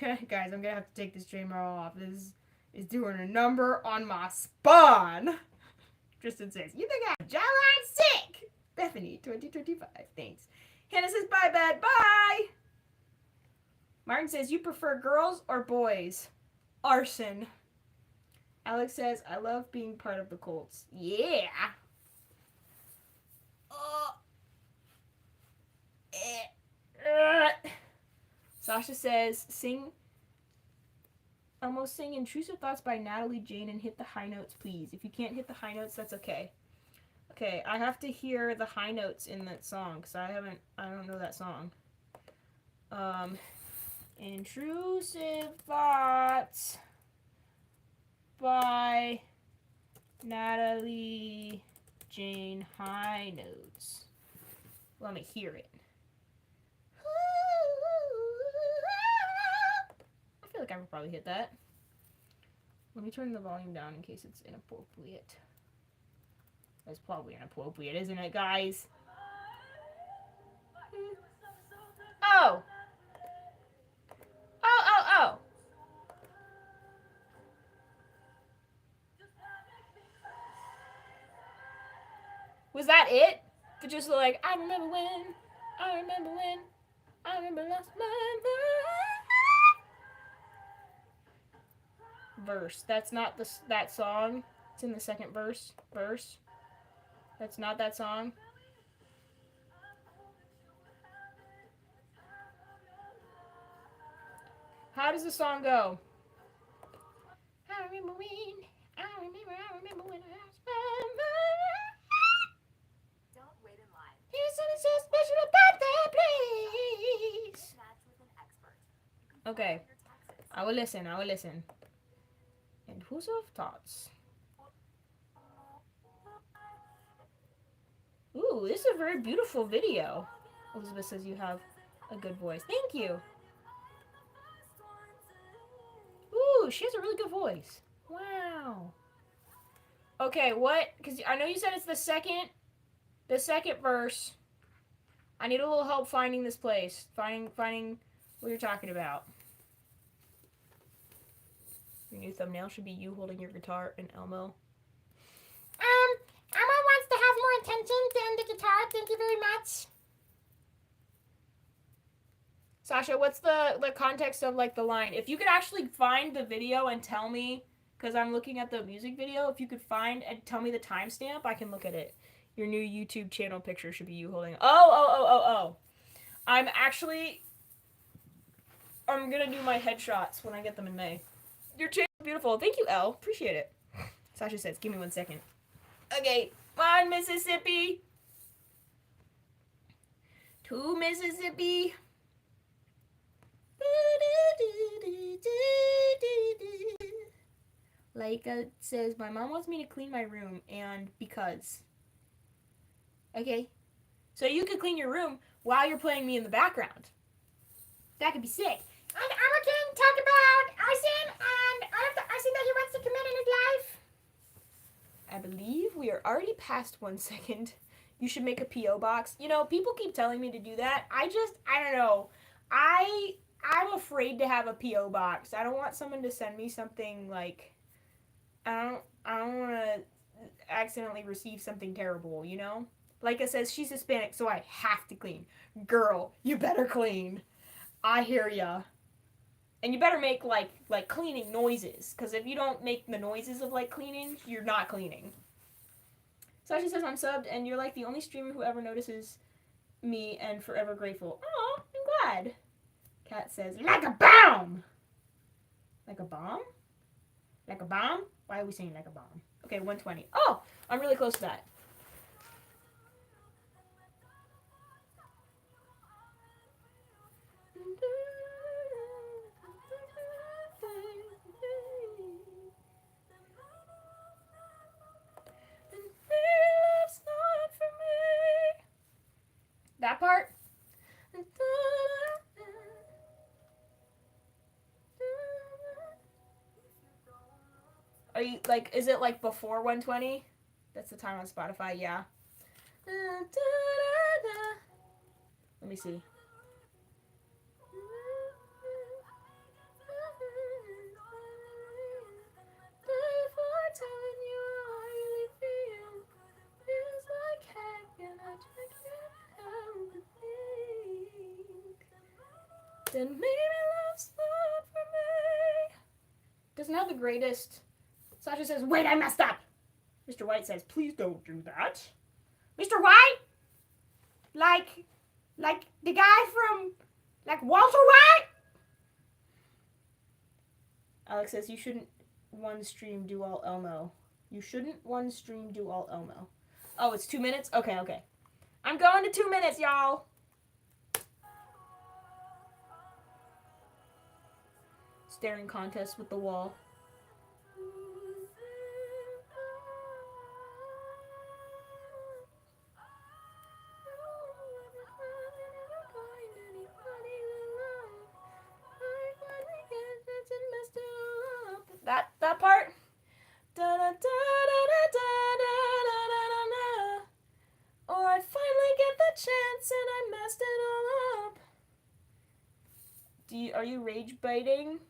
Guys, I'm gonna have to take this chainmail off. This is doing a number on my spawn. Tristan says, you think I'm jawline sick? Bethany, 2025. Thanks. Hannah says, bye, bad. Bye. Martin says, you prefer girls or boys? arson. Alex says, I love being part of the Colts. Yeah. Sasha says, almost sing Intrusive Thoughts by Natalie Jane and hit the high notes, please. If you can't hit the high notes, that's okay. Okay, I have to hear the high notes in that song, because I don't know that song. Intrusive Thoughts by Natalie Jane high notes. Let me hear it. I feel like I would probably hit that. Let me turn the volume down in case it's inappropriate. That's probably inappropriate, isn't it, guys? Oh! Oh! Was that it? To just like, I remember when lost my mind. Verse. That's not that song. It's in the second verse. That's not that song. How does the song go? I remember when I lost my mind. Don't wait in line. Here's something so special about that place. Match with an expert. Okay. I will listen. Intrusive Thoughts. Ooh, this is a very beautiful video. Elizabeth says you have a good voice. Thank you. Ooh, she has a really good voice. Wow. Okay, what? Because I know you said it's the second verse. I need a little help finding this place. Finding what you're talking about. Your new thumbnail should be you holding your guitar and Elmo. Elmo wants to have more attention than the guitar. Thank you very much. Sasha, what's the context of like the line? If you could actually find the video and tell me, because I'm looking at the music video, if you could find and tell me the timestamp, I can look at it. Your new YouTube channel picture should be you holding. Oh. I'm gonna do my headshots when I get them in May. Your channel's beautiful. Thank you, Elle. Appreciate it. Sasha says, give me 1 second. Okay, on Mississippi. To Mississippi. Laika says, my mom wants me to clean my room, and because. Okay. So you could clean your room while you're playing me in the background. That could be sick. And Elmo can talk about arson and all of the arson that he wants to commit in his life. I believe we are already past 1 second. You should make a P.O. box. You know, people keep telling me to do that. I don't know. I'm afraid to have a P.O. box. I don't want someone to send me something like, I don't want to accidentally receive something terrible, you know? Like it says, she's Hispanic, so I have to clean. Girl, you better clean. I hear ya. And you better make like cleaning noises, because if you don't make the noises of like cleaning, you're not cleaning. Sasha says I'm subbed, and you're like the only streamer who ever notices me, and forever grateful. Oh, I'm glad. Kat says, like a bomb! Like a bomb? Like a bomb? Why are we saying like a bomb? Okay, 120. Oh, I'm really close to that. That part? Are you like, is it like before 120? That's the time on Spotify, yeah. Let me see. Then maybe love's not for me. It's not the greatest. Sasha says, wait, I messed up. Mr. White says, please don't do that. Mr. White? Like the guy from, like Walter White? Alex says, you shouldn't one stream do all Elmo. You shouldn't one stream do all Elmo. Oh, it's 2 minutes? Okay. I'm going to 2 minutes, y'all. Staring contest with the wall. That part. Or I finally get the chance and I messed it all up. Are you rage biting?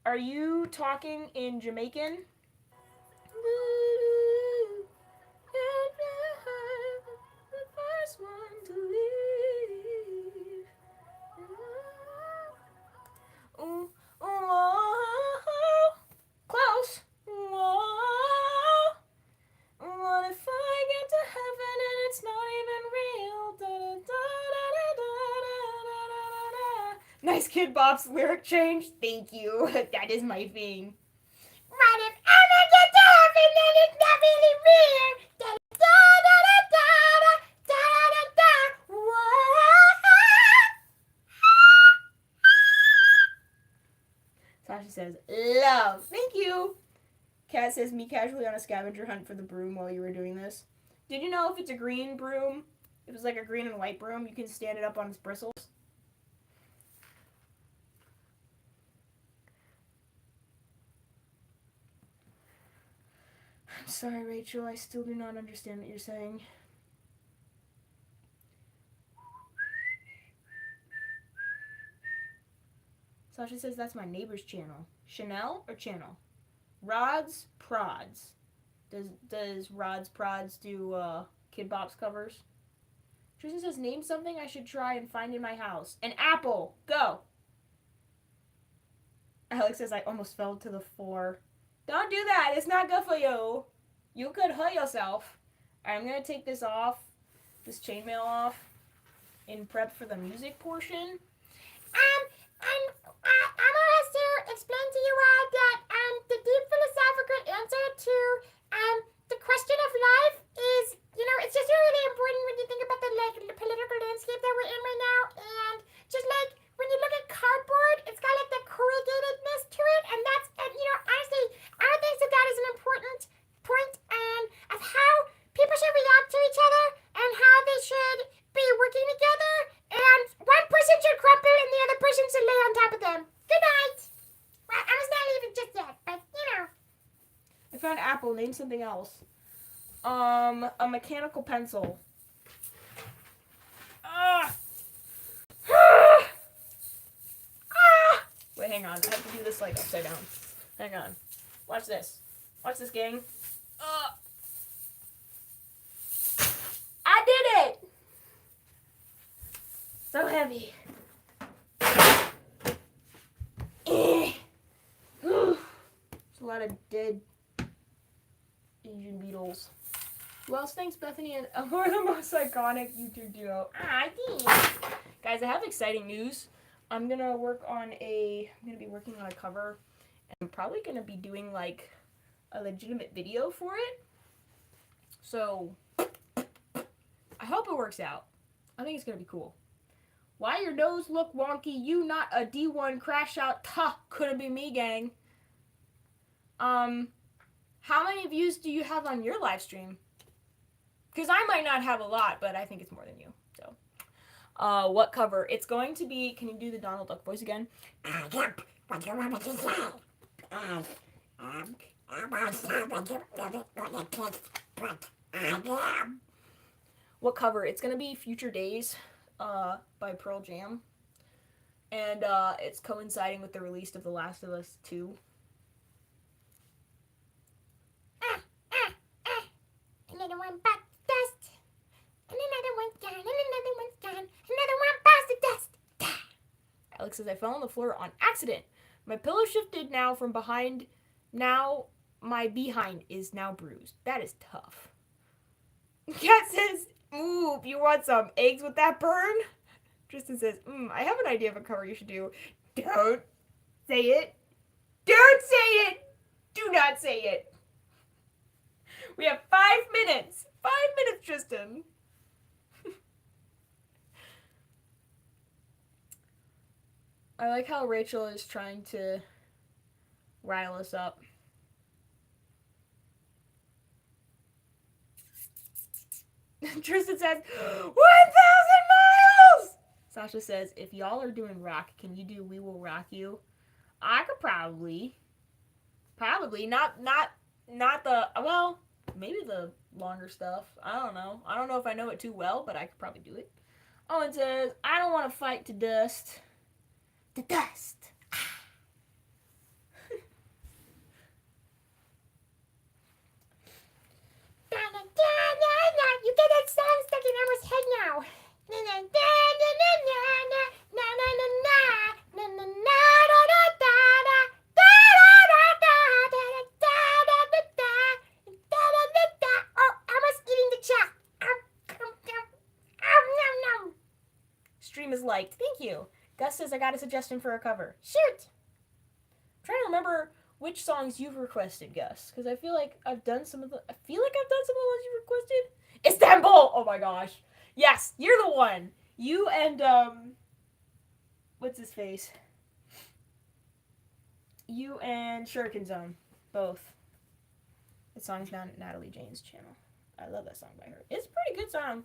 Are you talking in Jamaican? The first one to leave. Ooh, oh, close. Whoa. What if I get to heaven and it's not even real? Nice Kid Bop's lyric change. Thank you. That is my thing. What if Elmo gets to heaven and it's not really real? Da da da da da da da da. Sasha says, love. Thank you. Kat says, me casually on a scavenger hunt for the broom while you were doing this. Did you know if it's a green broom, if it's like a green and white broom, you can stand it up on its bristles? I'm sorry, Rachel. I still do not understand what you're saying. Sasha says that's my neighbor's channel. Chanel or channel? Rods Prods. Does Rods Prods do Kid Bop's covers? Tristan says, name something I should try and find in my house. An apple. Go. Alex says, I almost fell to the floor. Don't do that. It's not good for you. You could hurt yourself. Alright, I'm going to take this off. This chainmail off. In prep for the music portion. Elmo has to explain to you all that the deep philosophical answer to the question of life is, it's just really important when you think about the political landscape that we're in right now, and just like when you look at cardboard, it's got like the corrugatedness to it, and that's honestly, I don't think that is an important point of how people should react to each other and how they should be working together, and one person should crumple and the other person should lay on top of them. Good night. Well, I was not leaving just yet, but I found apple. Name something else. A mechanical pencil. Wait, hang on. I have to do this like upside down. Hang on. Watch this. Watch this, gang. I did it! So heavy. There's a lot of dead Asian beetles. Who else thinks Bethany and Elmo are the most iconic YouTube duo? I think. Guys, I have exciting news. I'm gonna be working on a cover, and I'm probably gonna be doing like a legitimate video for it. So I hope it works out. I think it's gonna be cool. Why your nose look wonky? You not a D1 crash out. Ta, couldn't be me, gang. How many views do you have on your live stream? Because I might not have a lot, but I think it's more than you. So, what cover? It's going to be. Can you do the Donald Duck voice again? Yep. What do you want me to say? What cover? It's gonna be Future Days, by Pearl Jam, and it's coinciding with the release of The Last of Us 2. Another one back to dust. And another one's gone. And another one's gone. Another one bites the dust. Alex says, I fell on the floor on accident. My pillow shifted now from behind. Now my behind is now bruised. That is tough. Cat says, ooh, you want some eggs with that burn? Tristan says, I have an idea of a cover you should do. Don't say it. Don't say it. Do not say it. We have 5 minutes. 5 minutes, Tristan. I like how Rachel is trying to rile us up. Tristan says, 1,000 miles! Sasha says, if y'all are doing rock, can you do We Will Rock You? I could probably. Not the, well, maybe the longer stuff. I don't know. I don't know if I know it too well, but I could probably do it. Owen says, I don't want to fight to dust. To dust. You get that song stuck in Elmo's head now. Oh, Elmo's eating the chalk. Stream is liked. Thank you. Gus says, I got a suggestion for a cover. Shoot. I'm trying to remember which songs you've requested, Gus, because I feel like I've done some of the ones you requested. Istanbul! Oh my gosh. Yes, you're the one. You and, what's his face? You and Shuriken Zone. Both. The song's on Natalie Jane's channel. I love that song by her. It's a pretty good song.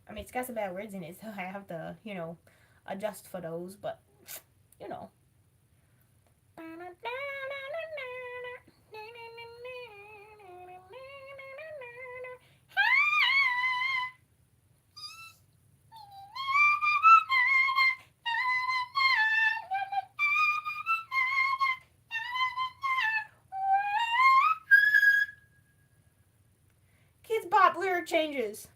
I mean, it's got some bad words in it, so I have to, adjust for those, but, Kids Bop lyric changes.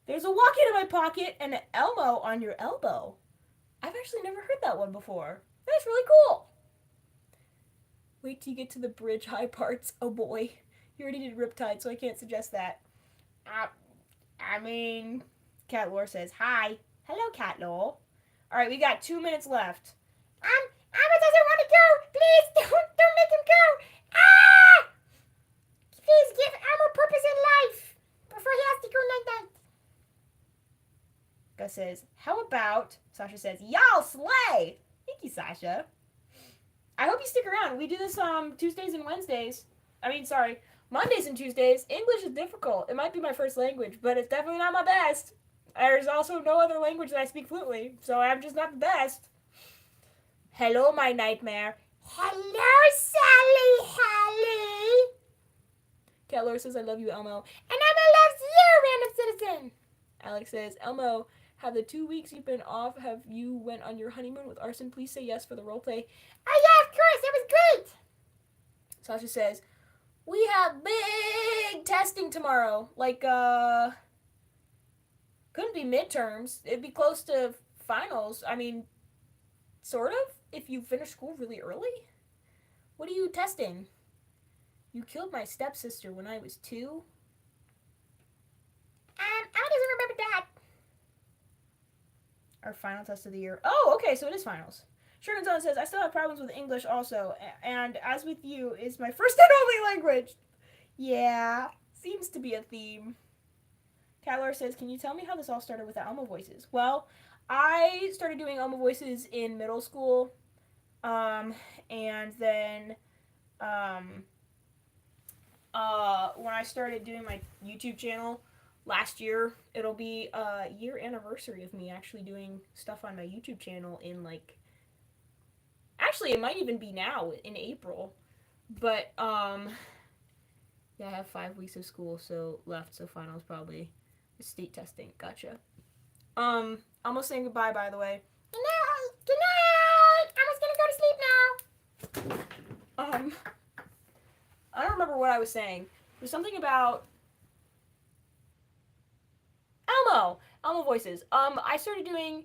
There's a walk-in in my pocket and an Elmo on your elbow. I've actually never heard that one before. That's really cool. Wait till you get to the bridge high parts. Oh boy. You already did Riptide, so I can't suggest that. Cat Lore says, hi. Hello, Cat Lore. Alright, we got 2 minutes left. Elmo doesn't want to go. Please, don't make him go. Ah! Please give Elmo purpose in life before he has to go night-night. Gus says, how about, Sasha says, y'all slay! Thank you, Sasha. I hope you stick around. We do this Tuesdays and Wednesdays. Mondays and Tuesdays. English is difficult. It might be my first language, but it's definitely not my best. There's also no other language that I speak fluently, so I'm just not the best. Hello, my nightmare. Hello, Sally Hallie. Kettler says, I love you, Elmo. And Elmo loves you, random citizen. Alex says, Elmo, have the 2 weeks you've been off, have you went on your honeymoon with Arson? Please say yes for the roleplay. Oh, yeah, of course. It was great. Sasha says, we have big testing tomorrow. Couldn't be midterms. It'd be close to finals. I mean, sort of, if you finish school really early. What are you testing? You killed my stepsister when I was 2. Elmo doesn't remember that. Our final test of the year. Oh, okay, so it is finals. Sherman says, I still have problems with English also, and as with you, is my first and only language. Yeah, seems to be a theme. Catlor says, can you tell me how this all started with the Elmo voices? Well, I started doing Elmo voices in middle school, and then, when I started doing my YouTube channel last year, it'll be a year anniversary of me actually doing stuff on my YouTube channel in actually it might even be now in April, but yeah, I have 5 weeks of school left, so finals probably state testing. Gotcha. Almost saying goodbye, by the way. Good night. Elmo's gonna go to sleep now. I don't remember what I was saying. There's something about Elmo voices. I started doing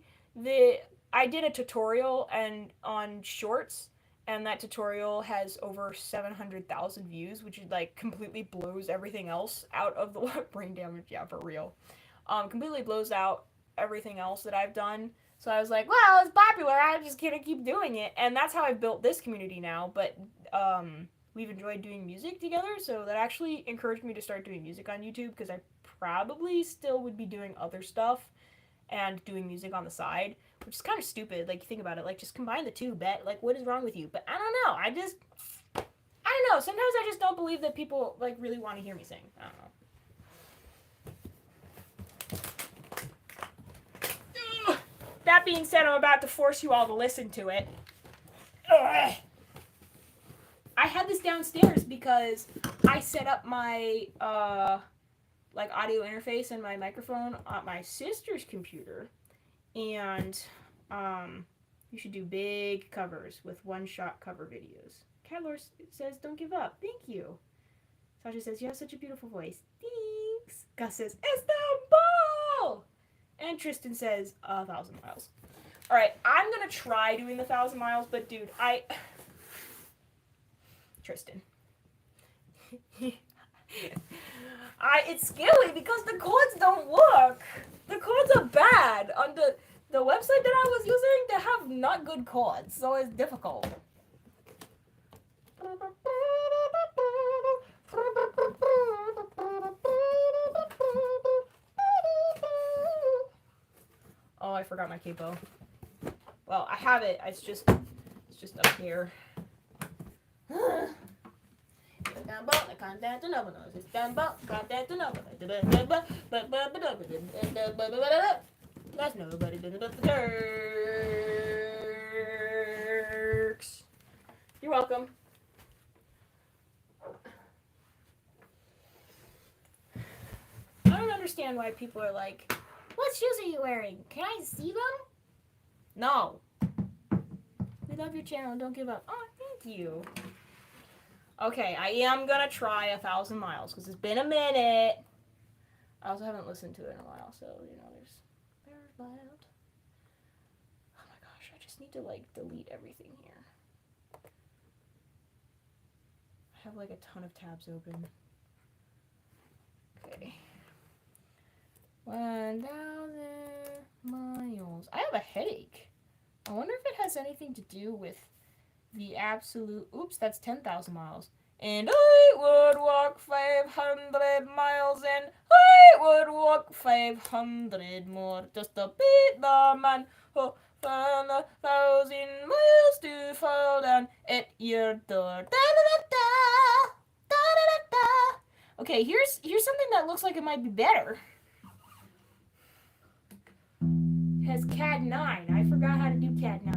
I did a tutorial and on Shorts, and that tutorial has over 700,000 views, which is like completely blows everything else out of the brain damage. Yeah, for real. Completely blows out everything else that I've done. So I was like, well, it's popular. I'm just gonna keep doing it, and that's how I've built this community now. But we've enjoyed doing music together, so that actually encouraged me to start doing music on YouTube because I probably still would be doing other stuff and doing music on the side, which is kind of stupid. Like, you think about it, like, just combine the two, bet. Like, what is wrong with you? But I don't know. I don't know. Sometimes I just don't believe that people, like, really want to hear me sing. I don't know. That being said, I'm about to force you all to listen to it. Ugh. I had this downstairs because I set up my, like, audio interface and my microphone on my sister's computer. And you should do big covers with one-shot cover videos. Cadlor says, don't give up. Thank you. Sasha says, you have such a beautiful voice. Thanks. Gus says, Istanbul! And Tristan says, 1,000 miles. All right, I'm going to try doing the 1,000 miles, but dude, Tristan. It's scary because the chords don't work. The chords are bad. On the website that I was using, they have not good chords, so it's difficult. Oh, I forgot my capo. Well, I have it. It's just up here. That's nobody but the Turks. You're welcome. I don't understand why people are like, what shoes are you wearing? Can I see them? No. We love your channel. Don't give up. Oh, thank you. Okay, I am gonna try 1,000 miles because it's been a minute. I also haven't listened to it in a while, so you know, there's loud. Oh my gosh, I just need to like delete everything here. I have like a ton of tabs open. Okay. 1,000 miles. I have a headache. I wonder if it has anything to do with the absolute. Oops, that's 10,000 miles. And I would walk 500 miles, and I would walk 500 more just to beat the man who found 1,000 miles to fall down at your door. Da, da, da, da, da, da, da. Okay, here's something that looks like it might be better. It has Cat 9. I forgot how to do Cat 9.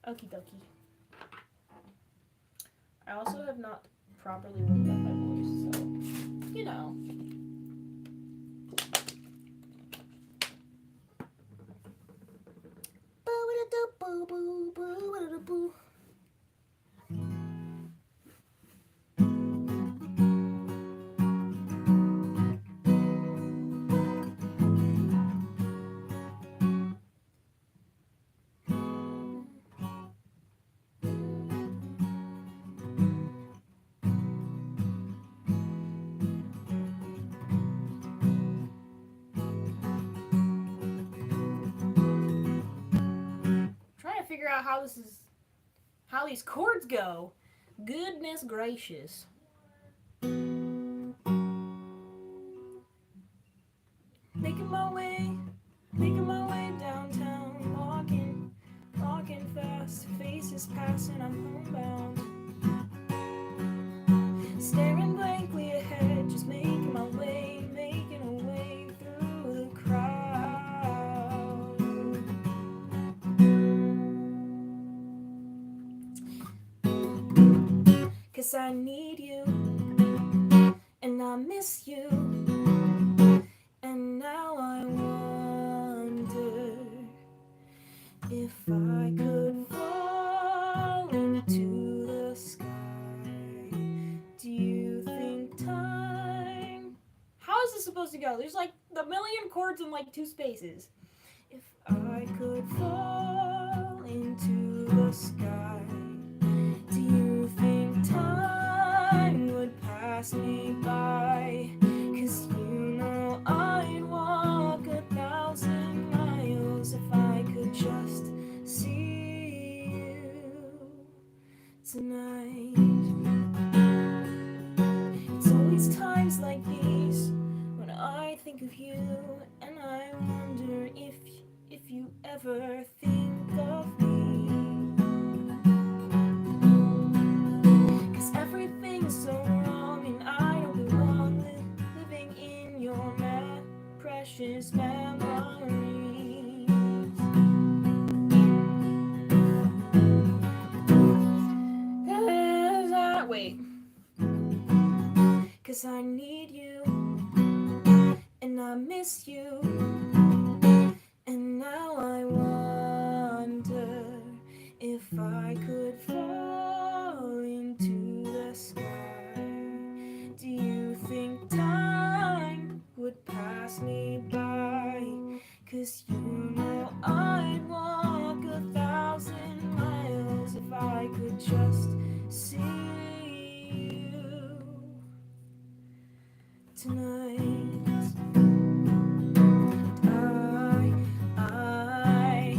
Okie dokie. I also have not properly warmed up my voice, so, you know. Figure out how these chords go. Goodness gracious. Making my way downtown, walking fast, faces passing, I'm homebound. Staring blankly ahead, just making my way through the crowd. 'cause I need you, and I miss you, and now I wonder if I could fall into the sky. Do you think time? How is this supposed to go? There's like a million chords in like 2 spaces. If I could fall into the sky, do you think time would pass me by? 'Cause you know I'd walk 1,000 miles if I could just see you tonight. It's always times like these when I think of you, and I wonder if you ever think of me. 'Cause everything's so wrong, and I don't belong living in your precious memories. Wait. 'Cause I need you, and I miss you, and now I wonder if I could fall into the sky. Do you think time would pass me by? 'Cause you know I'd walk 1,000 miles if I could just see you tonight. I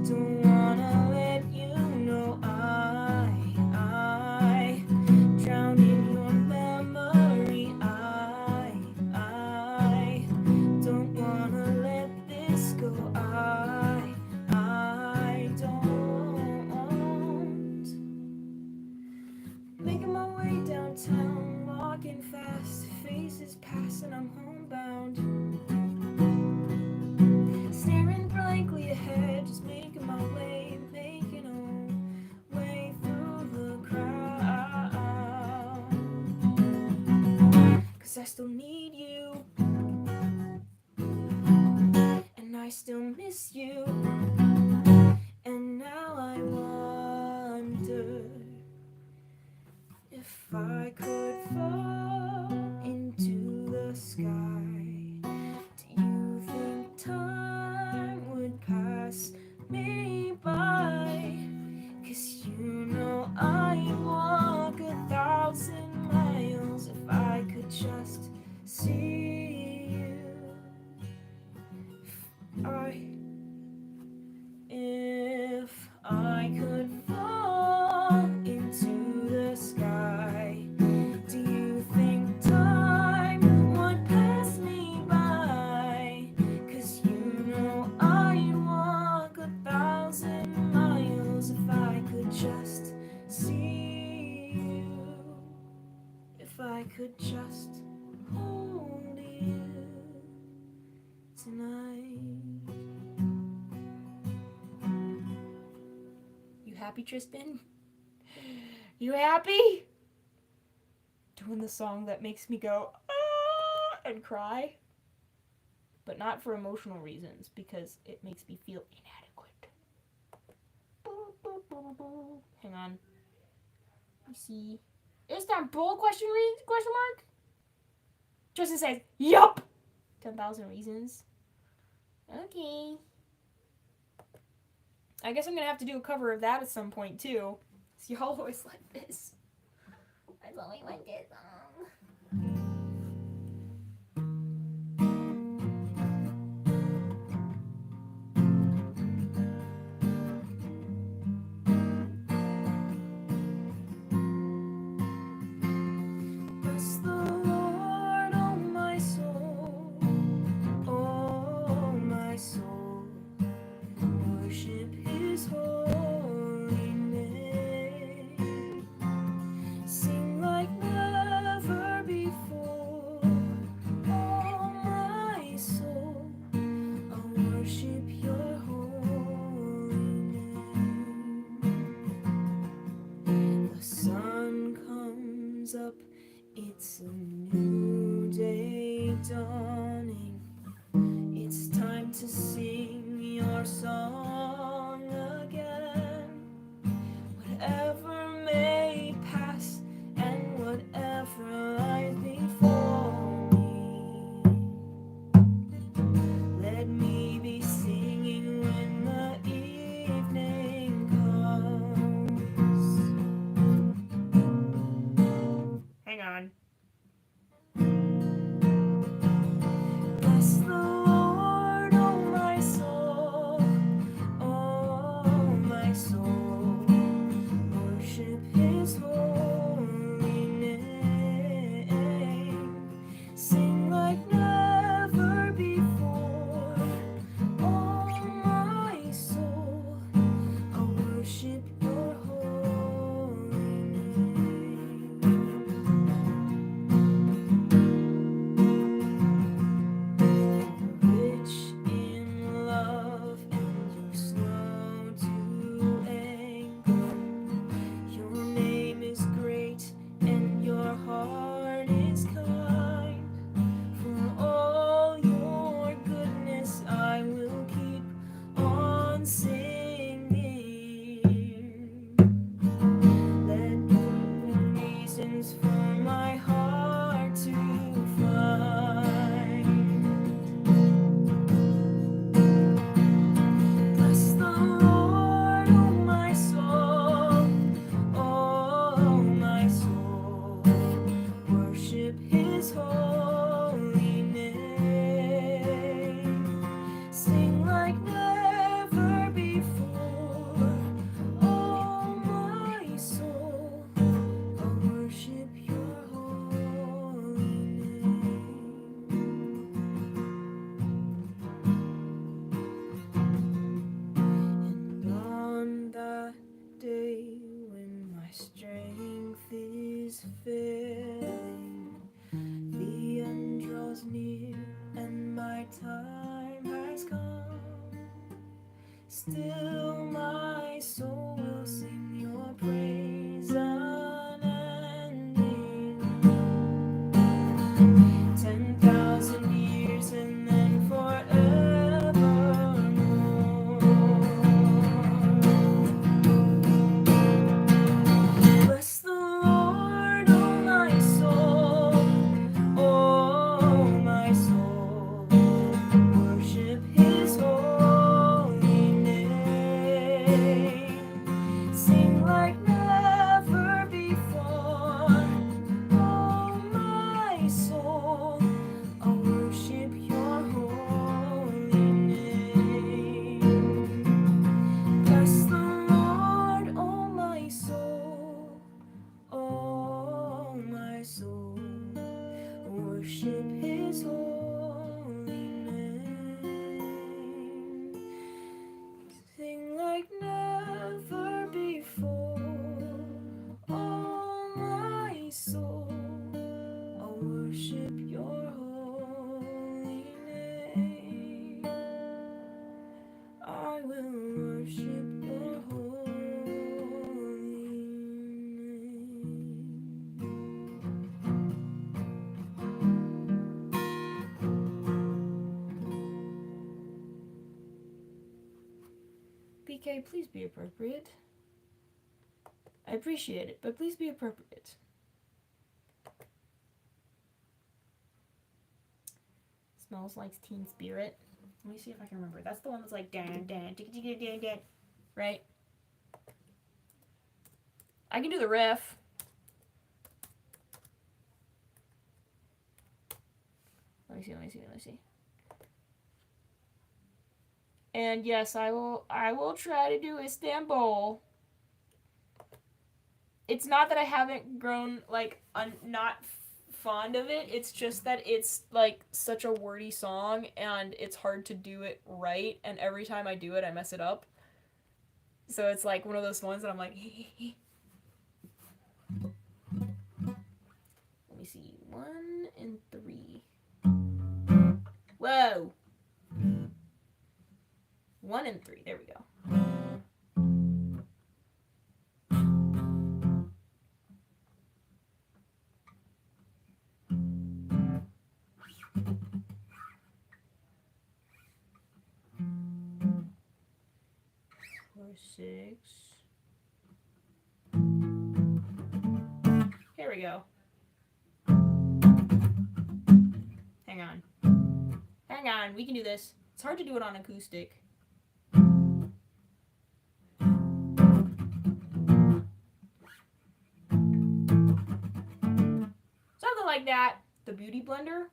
don't wanna let you know I drown in your memory. I don't wanna let this go. I don't. Making my way downtown, walking fast, faces pass and I'm homebound. Staring blankly ahead, just making my way, making a way through the crowd. 'Cause I still need you, and I still miss you, and now I wonder if I could fall into the sky. Do you think time would pass me by? 'Cause you know I'd walk 1,000 miles if I could just see you. If I could fall into the sky, do you think time would pass me by? 'Cause you know I'd walk 1,000 miles if I could just see you. If I could just hold you tonight. You happy, Tristan? You happy? Doing the song that makes me go, ah, and cry. But not for emotional reasons, because it makes me feel inadequate. Hang on. Let me see. Istanbul, question mark? Tristan says, yup! 10,000 reasons. Okay. I guess I'm gonna have to do a cover of that at some point too. So y'all always like this. I've only liked this song. Bless the Lord, oh my soul, oh my soul. Worship His holy name. Sing like never before. Still my soul will sing your praise unending. 10,000 years and then forevermore. Bless the Lord, oh my soul, oh my soul. Worship his holy name. Sing like never before, oh my soul. I'll worship your holy name. Bless the Lord, oh my soul, oh my soul. Worship his holy name. Sing like never before, oh my soul. I'll worship your holy name. I will worship your holy name. PK, please be appropriate. I appreciate it, but please be appropriate. Smells like Teen Spirit. Let me see if I can remember. That's the one that's like dan dan dan dan dan, right? I can do the riff. Let me see. And yes, I will try to do Istanbul. It's not that I haven't grown like not fond of it. It's just that it's like such a wordy song and it's hard to do it right, and every time I do it I mess it up. So it's like one of those ones that I'm like Let me see. 1 and 3. Whoa. 1 and 3. There we go. Six. Here we go. Hang on, we can do this. It's hard to do it on acoustic. Something like that. The Beauty Blender.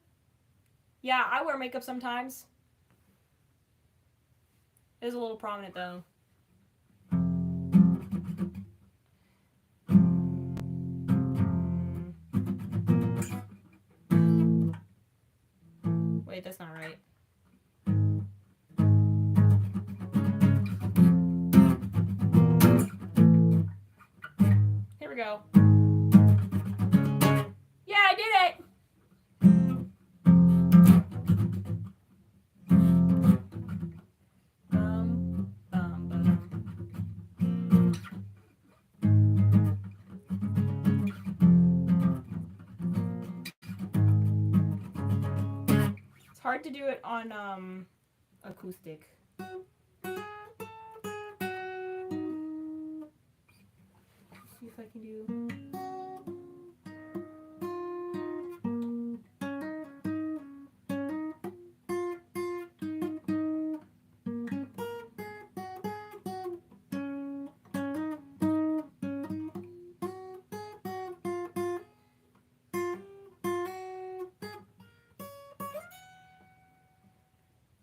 Yeah, I wear makeup sometimes. It is a little prominent though. Wait, that's not right. Here we go. Yeah, I did it! It's hard to do it on acoustic. See if I can do.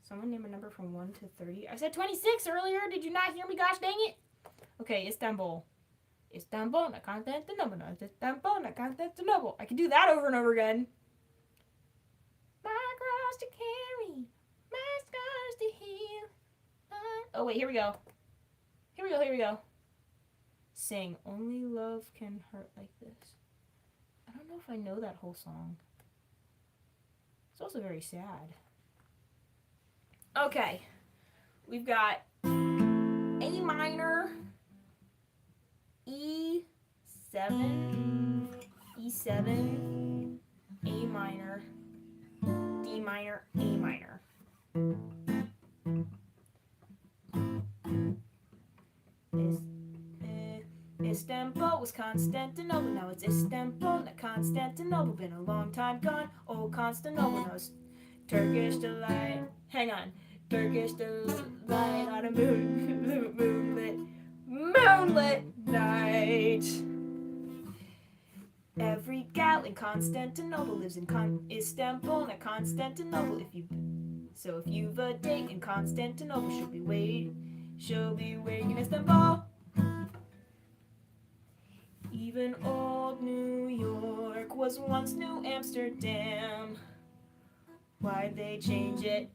Someone name a number from 1 to 30. I said 26 earlier. Did you not hear me? Gosh dang it. Okay, Istanbul. Istanbul, Constantinople. Istanbul, Constantinople. I can do that over and over again. My cross to carry, my scars to heal. Oh wait, here we go. Here we go. Sing. Only love can hurt like this. I don't know if I know that whole song. It's also very sad. Okay, we've got A minor, E7, E7, A minor, D minor, A minor. Istanbul was Constantinople, now it's Istanbul, not Constantinople. Been a long time gone, old Constantinople, now it's Turkish delight. Hang on, Turkish delight on a moonlit night. Every gal in Constantinople lives in Istanbul, not Constantinople. If you've a date in Constantinople, she'll be waiting in Istanbul. Even old New York was once New Amsterdam. Why'd they change it?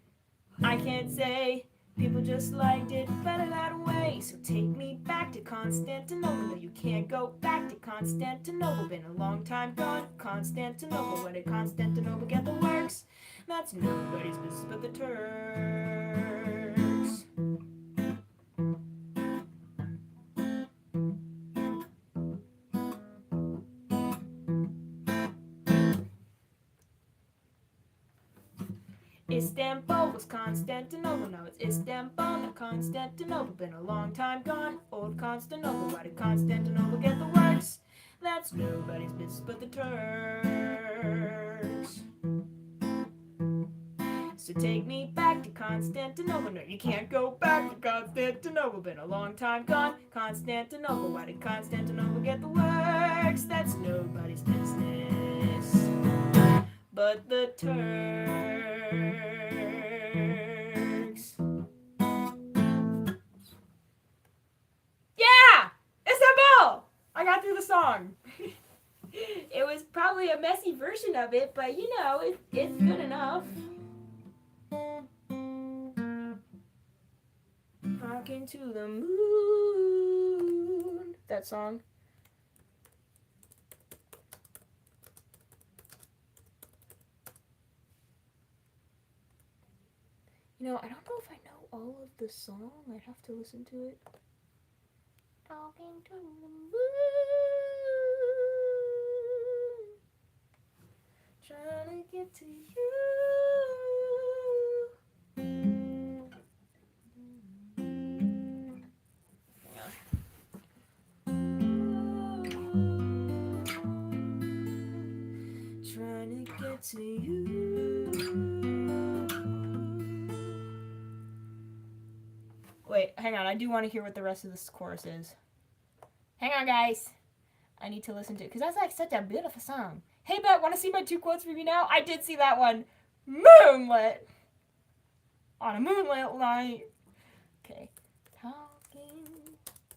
I can't say. People just liked it better that way. So take me back to Constantinople. No, you can't go back to Constantinople. Been a long time gone. Constantinople. Where did Constantinople get the works? That's nobody's business but the Turks. Istanbul was Constantinople, now it's Istanbul, not Constantinople. Been a long time gone, old Constantinople. Why did Constantinople get the works? That's nobody's business but the Turks. So take me back to Constantinople. No, you can't go back to Constantinople. Been a long time gone, Constantinople. Why did Constantinople get the works? That's nobody's business but the Turks. Yeah! Istanbul! I got through the song. It was probably a messy version of it, but you know, it's good enough. Talking to the moon. That song. You know, I don't know if I know all of the song. I'd have to listen to it. Talking to the moon. Trying to get to you. Trying to get to you. Wait, hang on. I do want to hear what the rest of this chorus is. Hang on, guys. I need to listen to it because that's like such a beautiful song. Hey, Bet, want to see my 2 quotes for me now? I did see that one. Moonlit. On a moonlit night. Okay. Talking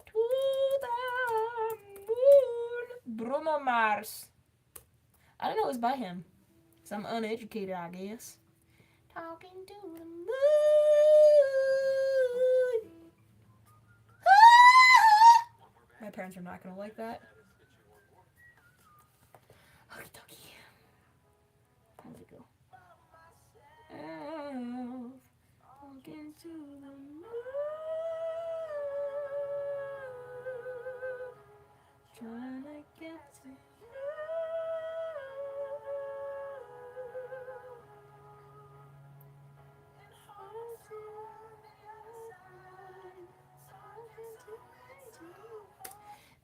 to the moon. Bruno Mars. I don't know it was by him. So I'm uneducated, I guess. Talking to the moon. My parents are not going to like that. Okie dokie. How does it go? Talking to the moon. Trying to get to you.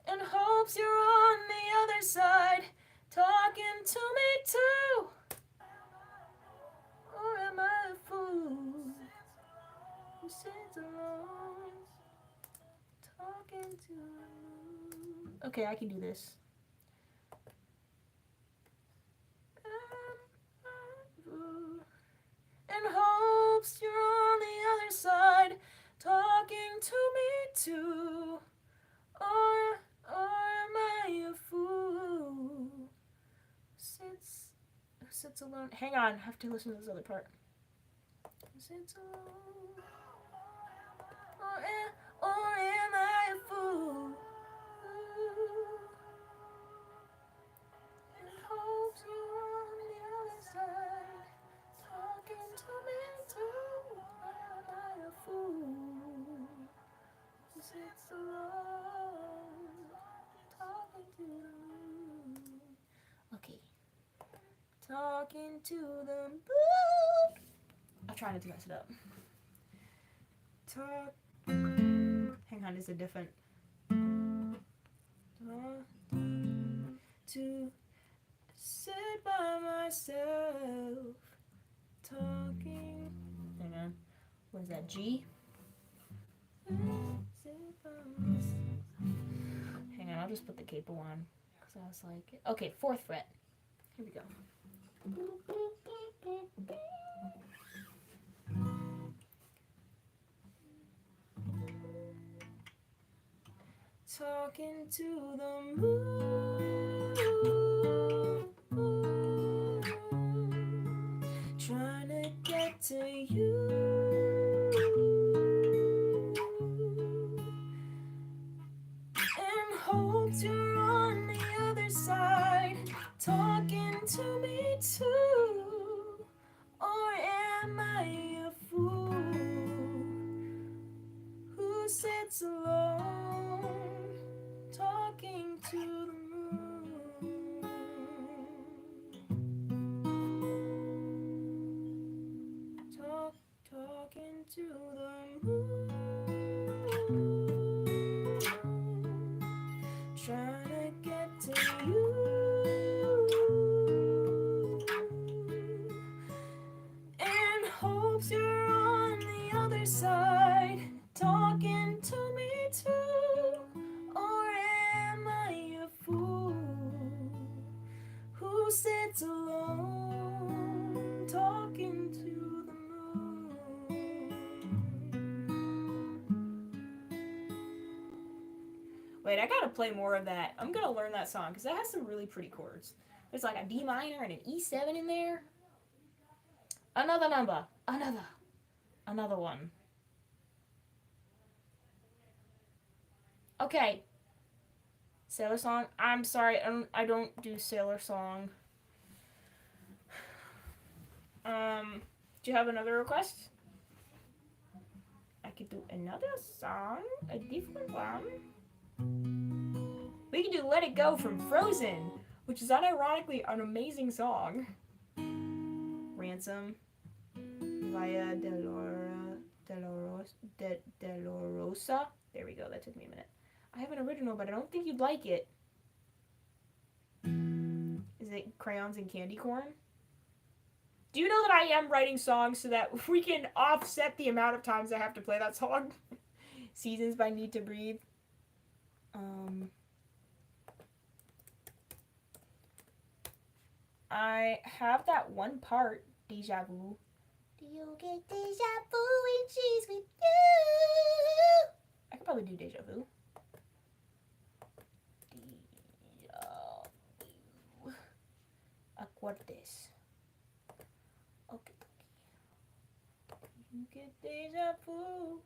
And hopes you're on the other side, talking to me too. Or am I a fool who sits alone, talking to the moon? Okay, I can do this. And hopes you're on the other side, talking to me too. Or am I a fool who sits alone? Hang on, I have to listen to this other part. Who sits alone? Or am I a fool who hopes you're on the other side, talking to me too? Or am I a fool who talking to the moon. I'll try not to mess it up. Talk. Hang on, is it different? Talk to sit by myself. Talking. Hang on. What is that? G? Sit by myself. Hang on, I'll just put the capo on. Because I was like, okay, 4th fret. Here we go. Talking to the moon, trying to get to you, and hopes you're on the other side, talking to me too. Or am I a fool who sits alone, talking to the moon? Talking to the moon, trying to get to you, and hopes you're on the other side, talking to me too. Or am I a fool who sits alone, talking to the moon? Wait, I gotta play more of that. I'm gonna learn that song because that has some really pretty chords. There's like a D minor and an E7 in there. Another number. Another one. Okay. Sailor song. I'm sorry, I don't do sailor song. Do you have another request? I could do another song, a different one. We can do Let It Go from Frozen, which is unironically an amazing song. Ransom. Via Dolorosa. There we go, that took me a minute. I have an original, but I don't think you'd like it. Is it Crayons and Candy Corn? Do you know that I am writing songs so that we can offset the amount of times I have to play that song? Seasons by Need to Breathe. I have that one part, Deja Vu. Do you get deja vu when she's with you? I could probably do Deja Vu. Acordes. Okay. You get deja vu.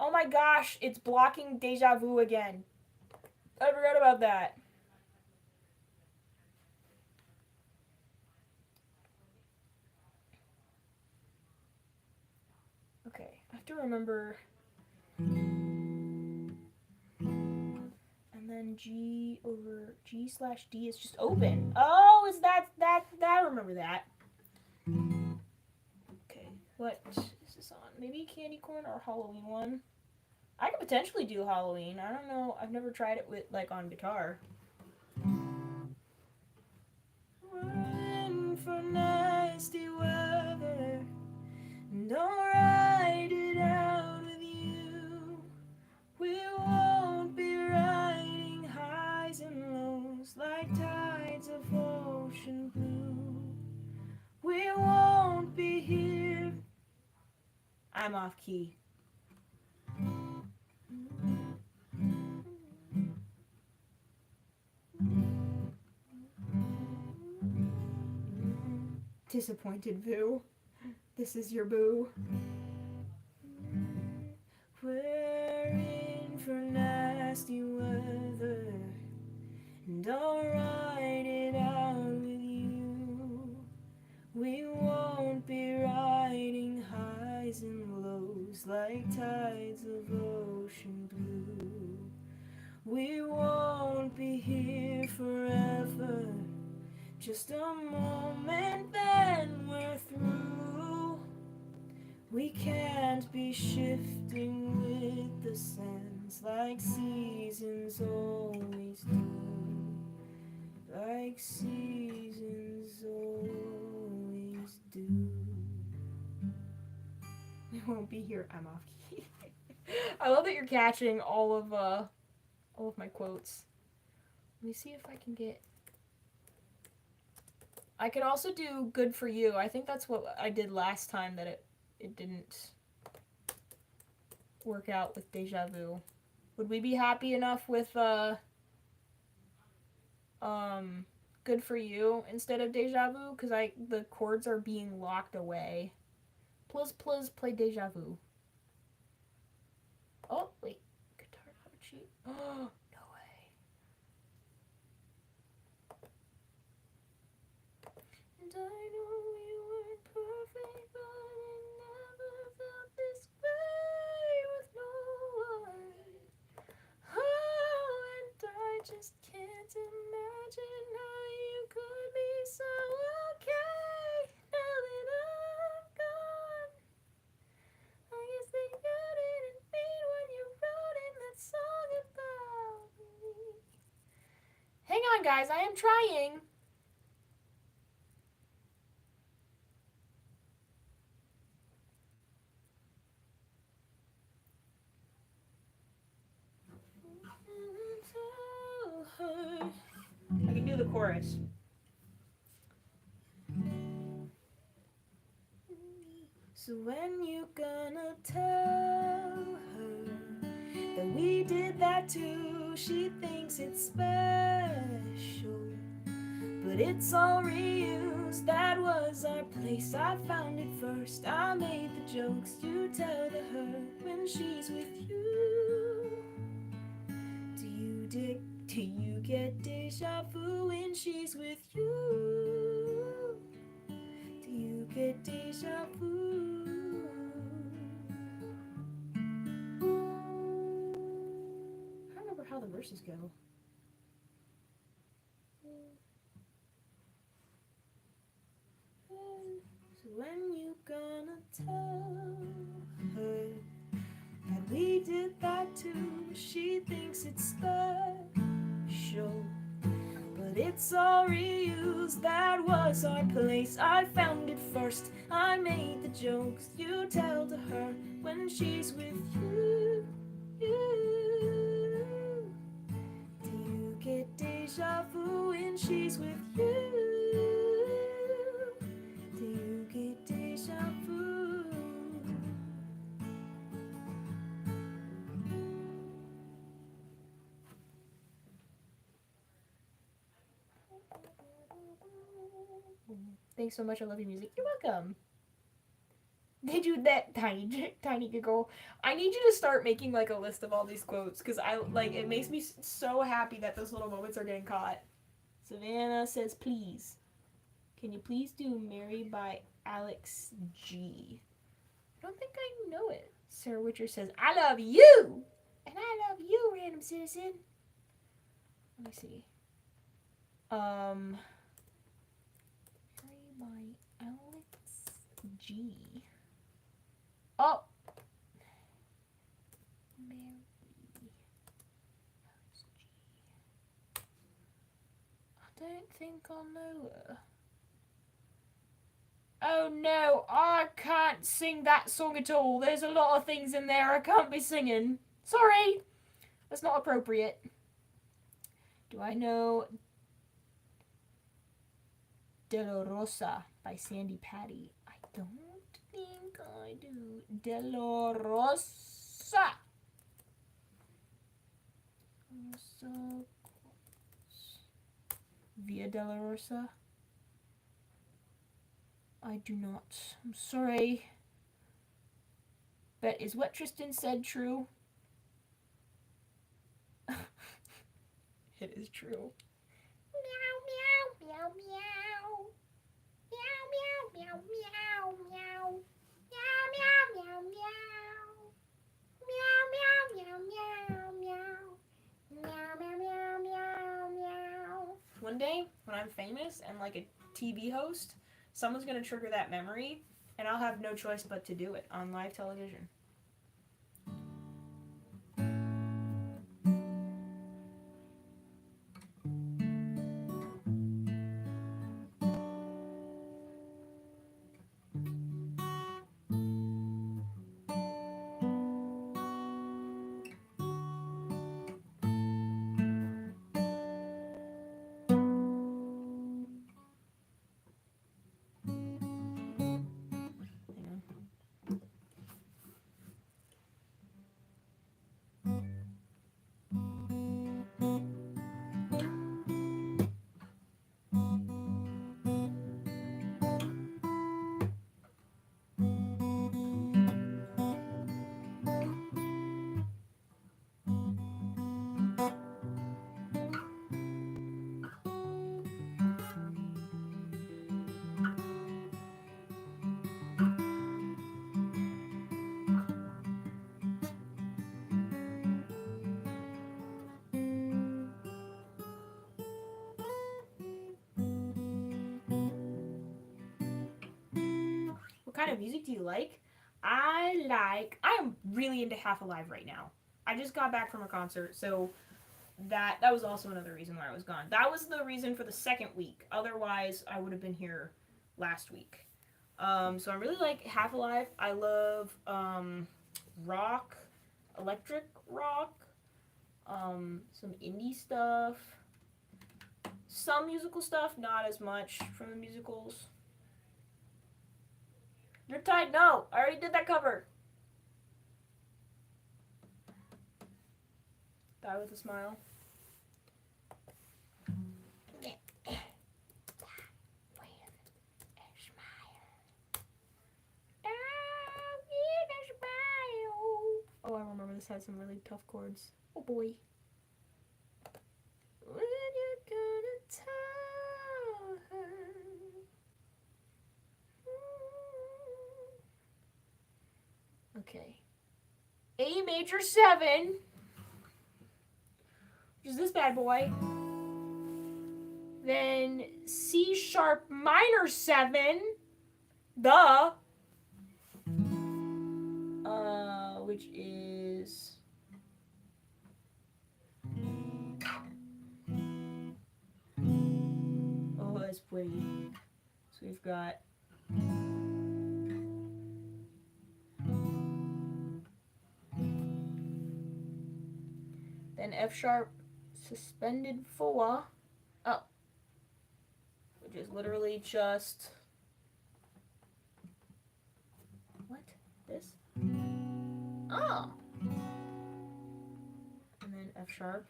Oh my gosh, it's blocking Deja Vu again. I forgot about that. Okay, I have to remember. And then G/D is just open. Oh, is that? I remember that. Okay, what is this on? Maybe Candy Corn or Halloween one? I could potentially do Halloween. I don't know. I've never tried it with like on guitar. We're in for nasty weather. Don't ride it out with you. We won't be riding highs and lows like tides of ocean blue. We won't be here. I'm off key. Disappointed Vu. This is your boo. We're in for nasty weather. Don't ride it out with you. We won't be riding highs and lows like tides of ocean blue. We won't Just a moment, then we're through. We can't be shifting with the sands like seasons always do. Like seasons always do. We won't be here. I'm off key. I love that you're catching all of my quotes. Let me see if I can get. I could also do good for you. I think that's what I did last time that it didn't work out with Deja Vu. Would we be happy enough with good for you instead of Deja Vu? Because the chords are being locked away. Please play Deja Vu. Oh wait, guitar chord sheet. Oh no way. And I know we weren't perfect, but I never felt this way with no one. Oh, and I just can't imagine how you could be so okay now that I'm gone. I guess that you didn't mean when you wrote in that song about me. Hang on, guys, I am trying. I can do the chorus. So when you gonna tell her that we did that too? She thinks it's special, but it's all reused. That was our place, I found it first. I made the jokes you tell to her when she's with you. Do you get deja vu when she's with you? Do you get deja vu? I don't remember how the verses go. So when you gonna tell her that we did that too? She thinks it's special, but it's all reused. That was our place, I found it first. I made the jokes you tell to her when she's with you. Do you get deja vu when she's with you? Do you get deja vu? Thanks so much. I love your music. You're welcome. Did you that tiny giggle? I need you to start making like a list of all these quotes because I like it makes me so happy that those little moments are getting caught. Savannah says, "Please, can you please do Mary by Alex G?" I don't think I know it. Sarah Witcher says, "I love you, and I love you, random citizen." Let me see. Mary by Alex G. Oh! Mary. Alex G. I don't think I'll know her. Oh no, I can't sing that song at all. There's a lot of things in there I can't be singing. Sorry! That's not appropriate. Do I know Dolorosa by Sandy Patty? I don't think I do. Dolorosa. Via Dolorosa. I do not. I'm sorry. But is what Tristan said true? It is true. Meow, meow, meow, meow. Meow, meow, meow, meow, meow. Meow, meow, meow, meow. Meow, meow, meow, meow, meow. Meow, meow, meow, meow, meow. One day, when I'm famous and like a TV host, someone's gonna trigger that memory, and I'll have no choice but to do it on live television. What kind of music do you like? I am really into Half Alive right now. I just got back from a concert, so that was also another reason why I was gone. That was the reason for the second week. Otherwise, I would have been here last week. So I really like Half Alive. I love rock, electric rock, some indie stuff, some musical stuff, not as much from the musicals. Riptide, no! I already did that cover. Die with a smile. Oh, I remember this had some really tough chords. Oh boy. When you gonna tell her? Okay. A major 7. Which is this bad boy. Then C sharp minor 7. The. Which is. Oh, that's pretty. So we've got. Then F sharp suspended 4. Oh. Which is literally just. What? This? Oh. And then F sharp.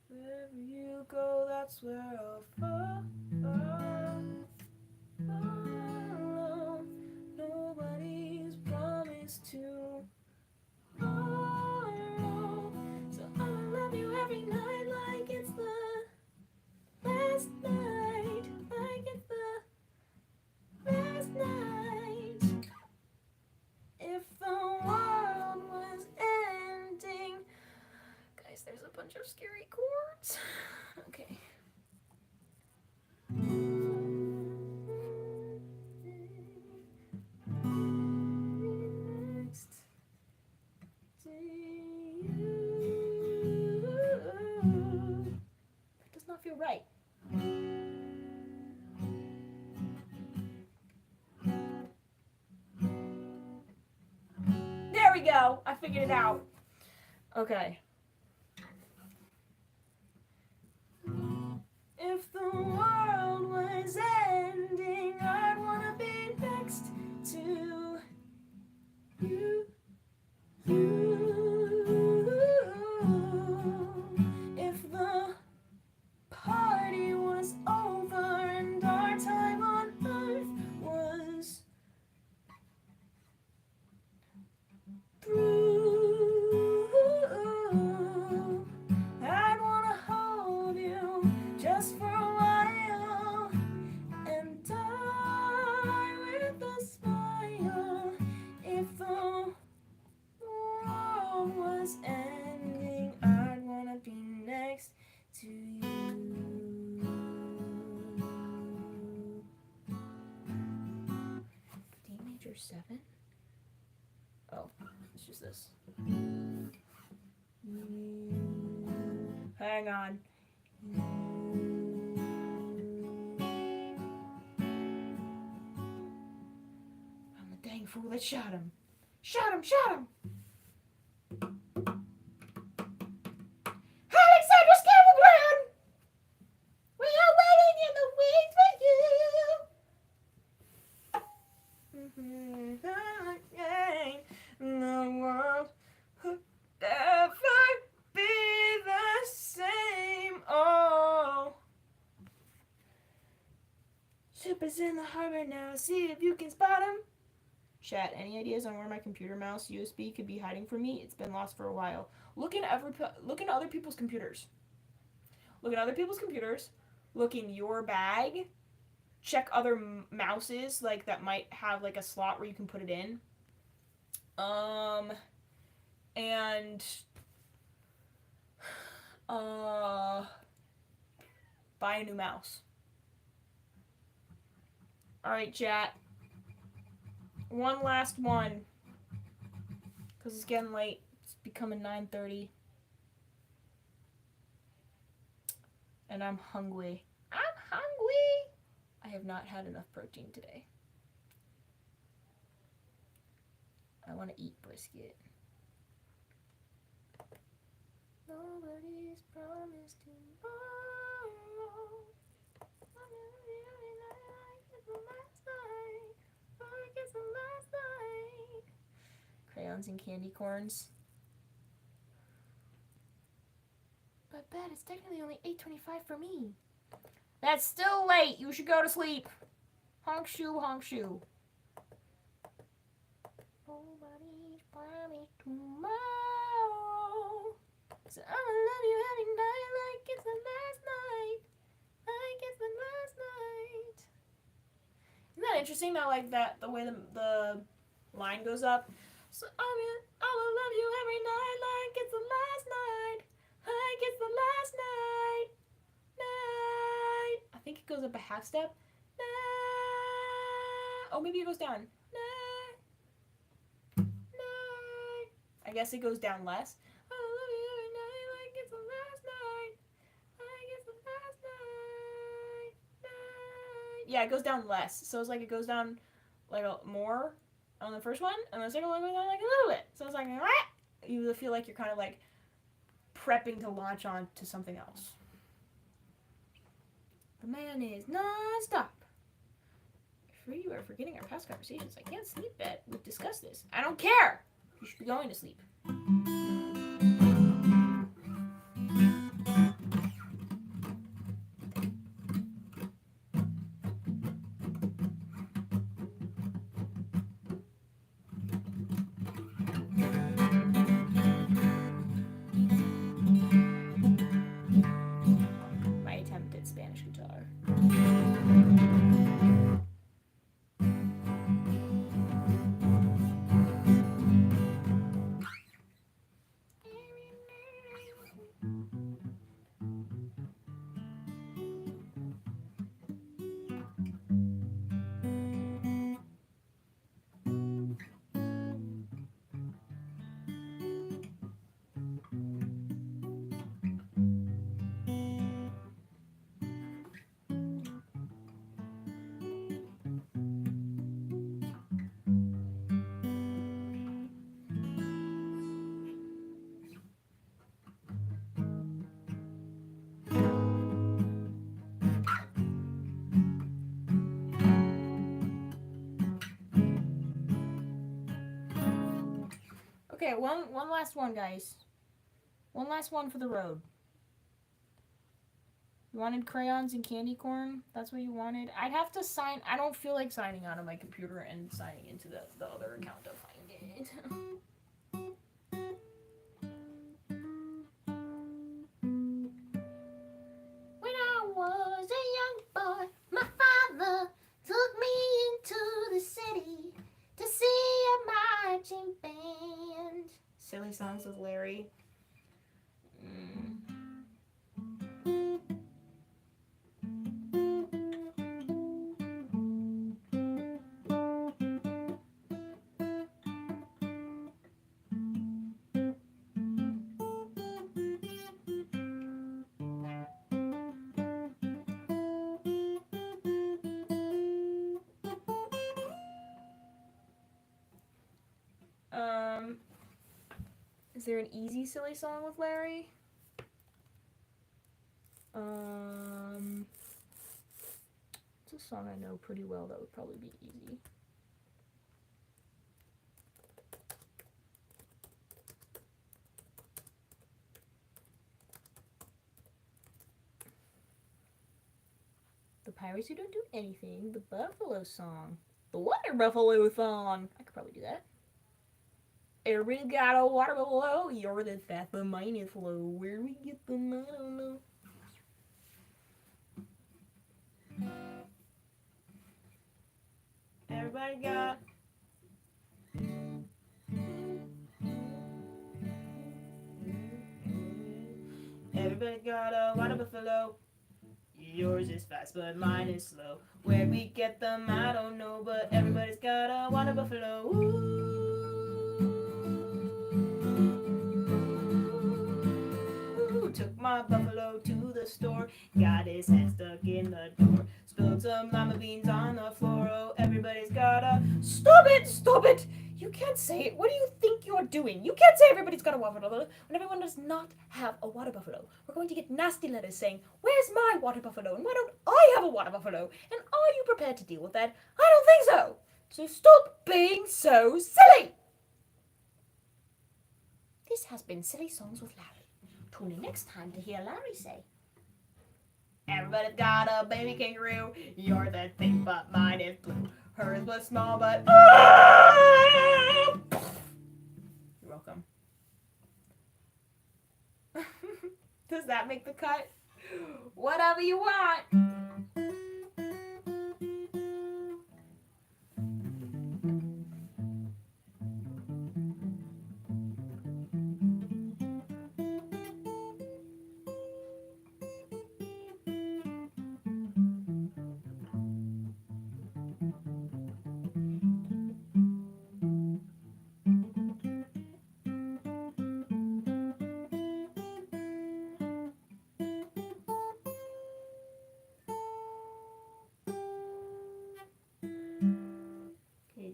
Wherever you go, that's where I'll follow. Nobody's promised tomorrow, so I'ma love you every night like it's the last night, like it's the last night. If the world was ending. Guys, there's a bunch of scary chords. Okay. Next to you. That does not feel right. There we go. I figured it out. Okay. If the world was ending, I'd wanna be next to you. If the party was over and our time on earth was through, I'd wanna hold you just for a while is this? Hang on. I'm the dang fool that shot him. Shot him! Shot him! Alexander Scatterbrain! We are waiting in the wings for The world could never be the same. Oh. Ship is in the harbor now. See if you can spot him. Chat, any ideas on where my computer mouse USB could be hiding from me? It's been lost for a while. Look in other people's computers. Look at other people's computers. Look in your bag. Check other mouses like that might have like a slot where you can put it in. And buy a new mouse. All right, chat. One last one. Cause it's getting late. It's becoming 9:30. And I'm hungry. I'm hungry! I have not had enough protein today. I want to eat brisket. Nobody's promised tomorrow. Crayons and candy corns. But bet it's technically only 8:25 for me. That's still late. You should go to sleep. Honk shoe, honk shoe. Nobody's promised tomorrow. So I'ma love you every night like it's the last night. Like it's the last night. Isn't that interesting that like that the way the line goes up? So I'ma love you every night like it's the last night. Like it's the last night. Night. I think it goes up a half step. Night. Oh, maybe it goes down. Night. Night. I guess it goes down less. I love you every night like it's the last night. Like it's the last night. Night. Yeah, it goes down less. So it's like it goes down like more on the first one, and the second one goes down like a little bit. So it's like you feel like you're kind of like prepping to launch on to something else. The man is non-stop. You are forgetting our past conversations. I can't sleep yet. We've discussed this. I don't care. You should be going to sleep. My attempt at Spanish guitar. Okay, one last one, guys. One last one for the road. You wanted crayons and candy corn? That's what you wanted? I'd have to sign. I don't feel like signing out of my computer and signing into the other account to find it. When I was a young boy, my father took me into the city to see a marching band. Silly Songs with Larry. Is there an easy silly song with Larry? It's a song I know pretty well that would probably be easy. The Pirates Who Don't Do Anything, the Buffalo Song, the Water Buffalo Song. I could probably do that. Everybody's got a water buffalo. You're the fat, the mine is low. Where we get them, I don't know. Everybody got. Everybody got a water buffalo. Yours is fast, but mine is slow. Where we get them, I don't know, but everybody's got a water buffalo. Ooh, took my buffalo to the store, got his head stuck in the door, spilled some lima beans on the floor. Oh, everybody's got a. Stop it! Stop it! You can't say it. What do you think you're doing? You can't say everybody's got a water buffalo when everyone does not have a water buffalo. We're going to get nasty letters saying, where's my water buffalo? And why don't I have a water buffalo? And are you prepared to deal with that? I don't think so. So stop being so silly. This has been Silly Songs with Larry. Tune in next time to hear Larry say, everybody's got a baby kangaroo. You're the thing, but mine is blue. Hers was small, but you're welcome. Does that make the cut? Whatever you want.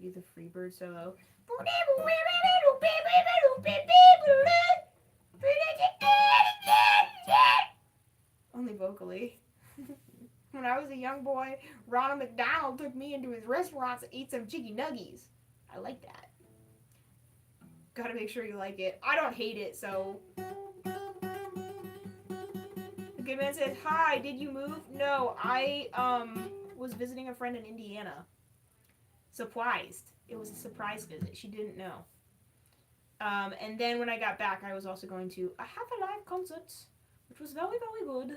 Do the Freebird solo. Only vocally. When I was a young boy, Ronald McDonald took me into his restaurant to eat some chicken nuggies. I like that. Gotta make sure you like it. I don't hate it, so. The good man says, hi, did you move? No, I was visiting a friend in Indiana. Surprised. It was a surprise visit. She didn't know. And then when I got back, I was also going to have a live concert, which was very, very good.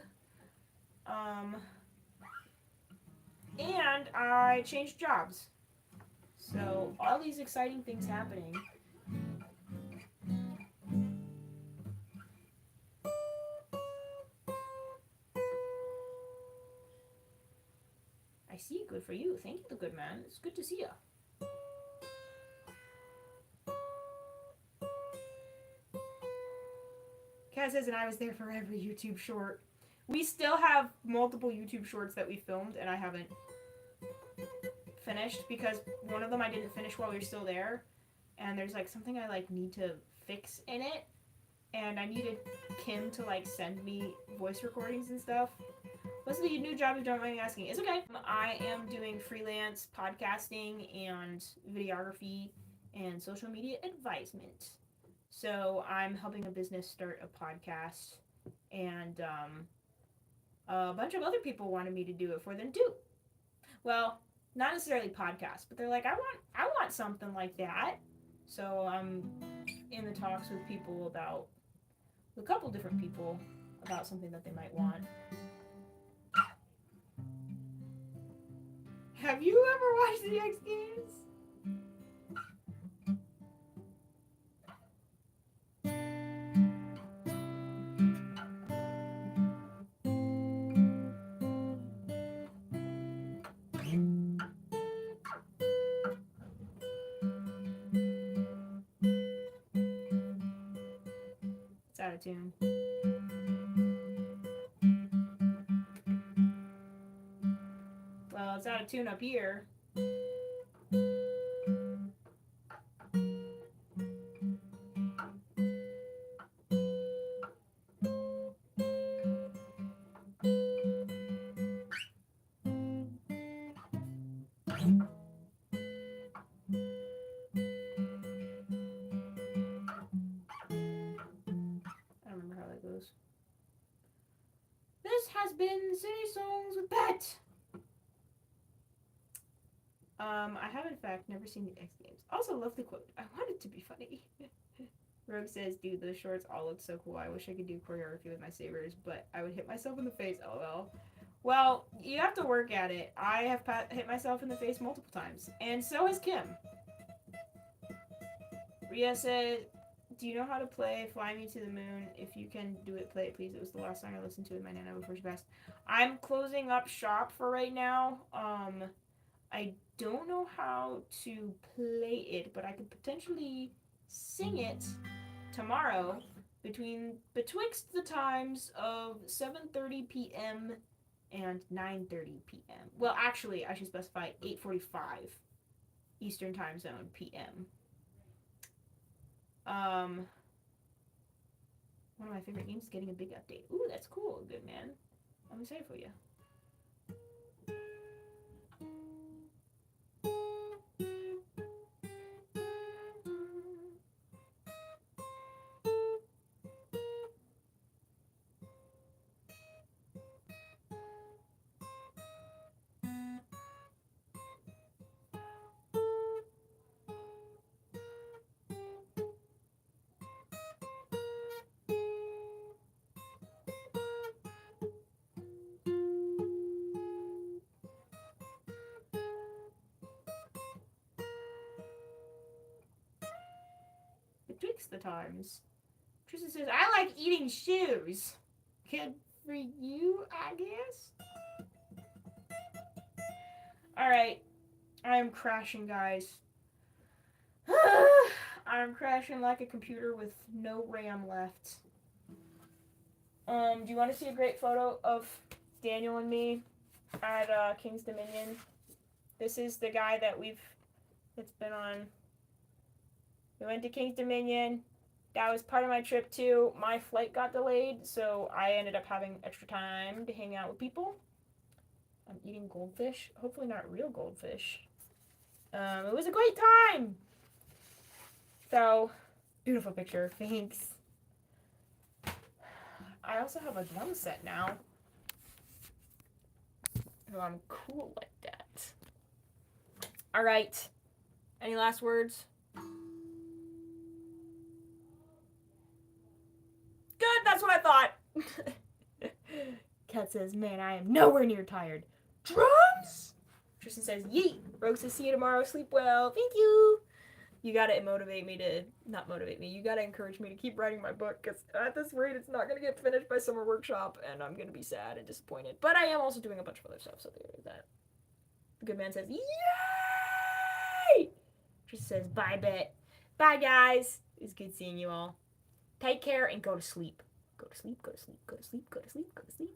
And I changed jobs. So all these exciting things happening. I see. Good for you. Thank you, the good man. It's good to see you. Kat says, and I was there for every YouTube short. We still have multiple YouTube shorts that we filmed, and I haven't finished because one of them I didn't finish while we were still there, and there's like something I like need to fix in it, and I needed Kim to like send me voice recordings and stuff. What's the new job you don't mind me asking? It's okay. I am doing freelance podcasting and videography and social media advisement. So I'm helping a business start a podcast, and a bunch of other people wanted me to do it for them too. Well, not necessarily podcast, but they're like, I want something like that. So I'm in the talks with people about, a couple different people about something that they might want. Have you ever watched the X Games? It's out of tune. Well, it's out of tune up here. been City Songs with Pet. I have in fact never seen the X Games. Also, love the quote. I want it to be funny. Rogue says, dude, those shorts all look so cool. I wish I could do choreography with my sabers, but I would hit myself in the face. LOL. Well, you have to work at it. I have hit myself in the face multiple times, and so has Kim. Ria said, do you know how to play Fly Me to the Moon? If you can do it, play it, please. It was the last song I listened to with my Nana before she passed. I'm closing up shop for right now. I don't know how to play it, but I could potentially sing it tomorrow betwixt the times of 7:30 p.m. and 9:30 p.m. Well, actually, I should specify 8:45 Eastern Time Zone p.m. One of my favorite games is getting a big update. Ooh, that's cool, good man. I'm excited for you. Betwixt the times. Tristan says, I like eating shoes. Good for you, I guess. Alright. I'm crashing, guys. I'm crashing like a computer with no RAM left. Do you want to see a great photo of Daniel and me at King's Dominion? This is the guy that's been on. We went to King's Dominion. That was part of my trip too. My flight got delayed, so I ended up having extra time to hang out with people. I'm eating goldfish. Hopefully not real goldfish. It was a great time. So, beautiful picture. Thanks. I also have a drum set now. So I'm cool like that. Alright. Any last words? Good, that's what I thought. Kat says, man, I am nowhere near tired. Drums? Tristan says, yeet. Rogue says, see you tomorrow. Sleep well. Thank you. You gotta not motivate me. You gotta encourage me to keep writing my book, because at this rate, it's not gonna get finished by summer workshop, and I'm gonna be sad and disappointed. But I am also doing a bunch of other stuff, so there's that. The good man says, yay! Tristan says, bye, Bet. Bye, guys. It's good seeing you all. Take care and go to sleep. Go to sleep, go to sleep, go to sleep, go to sleep, go to sleep.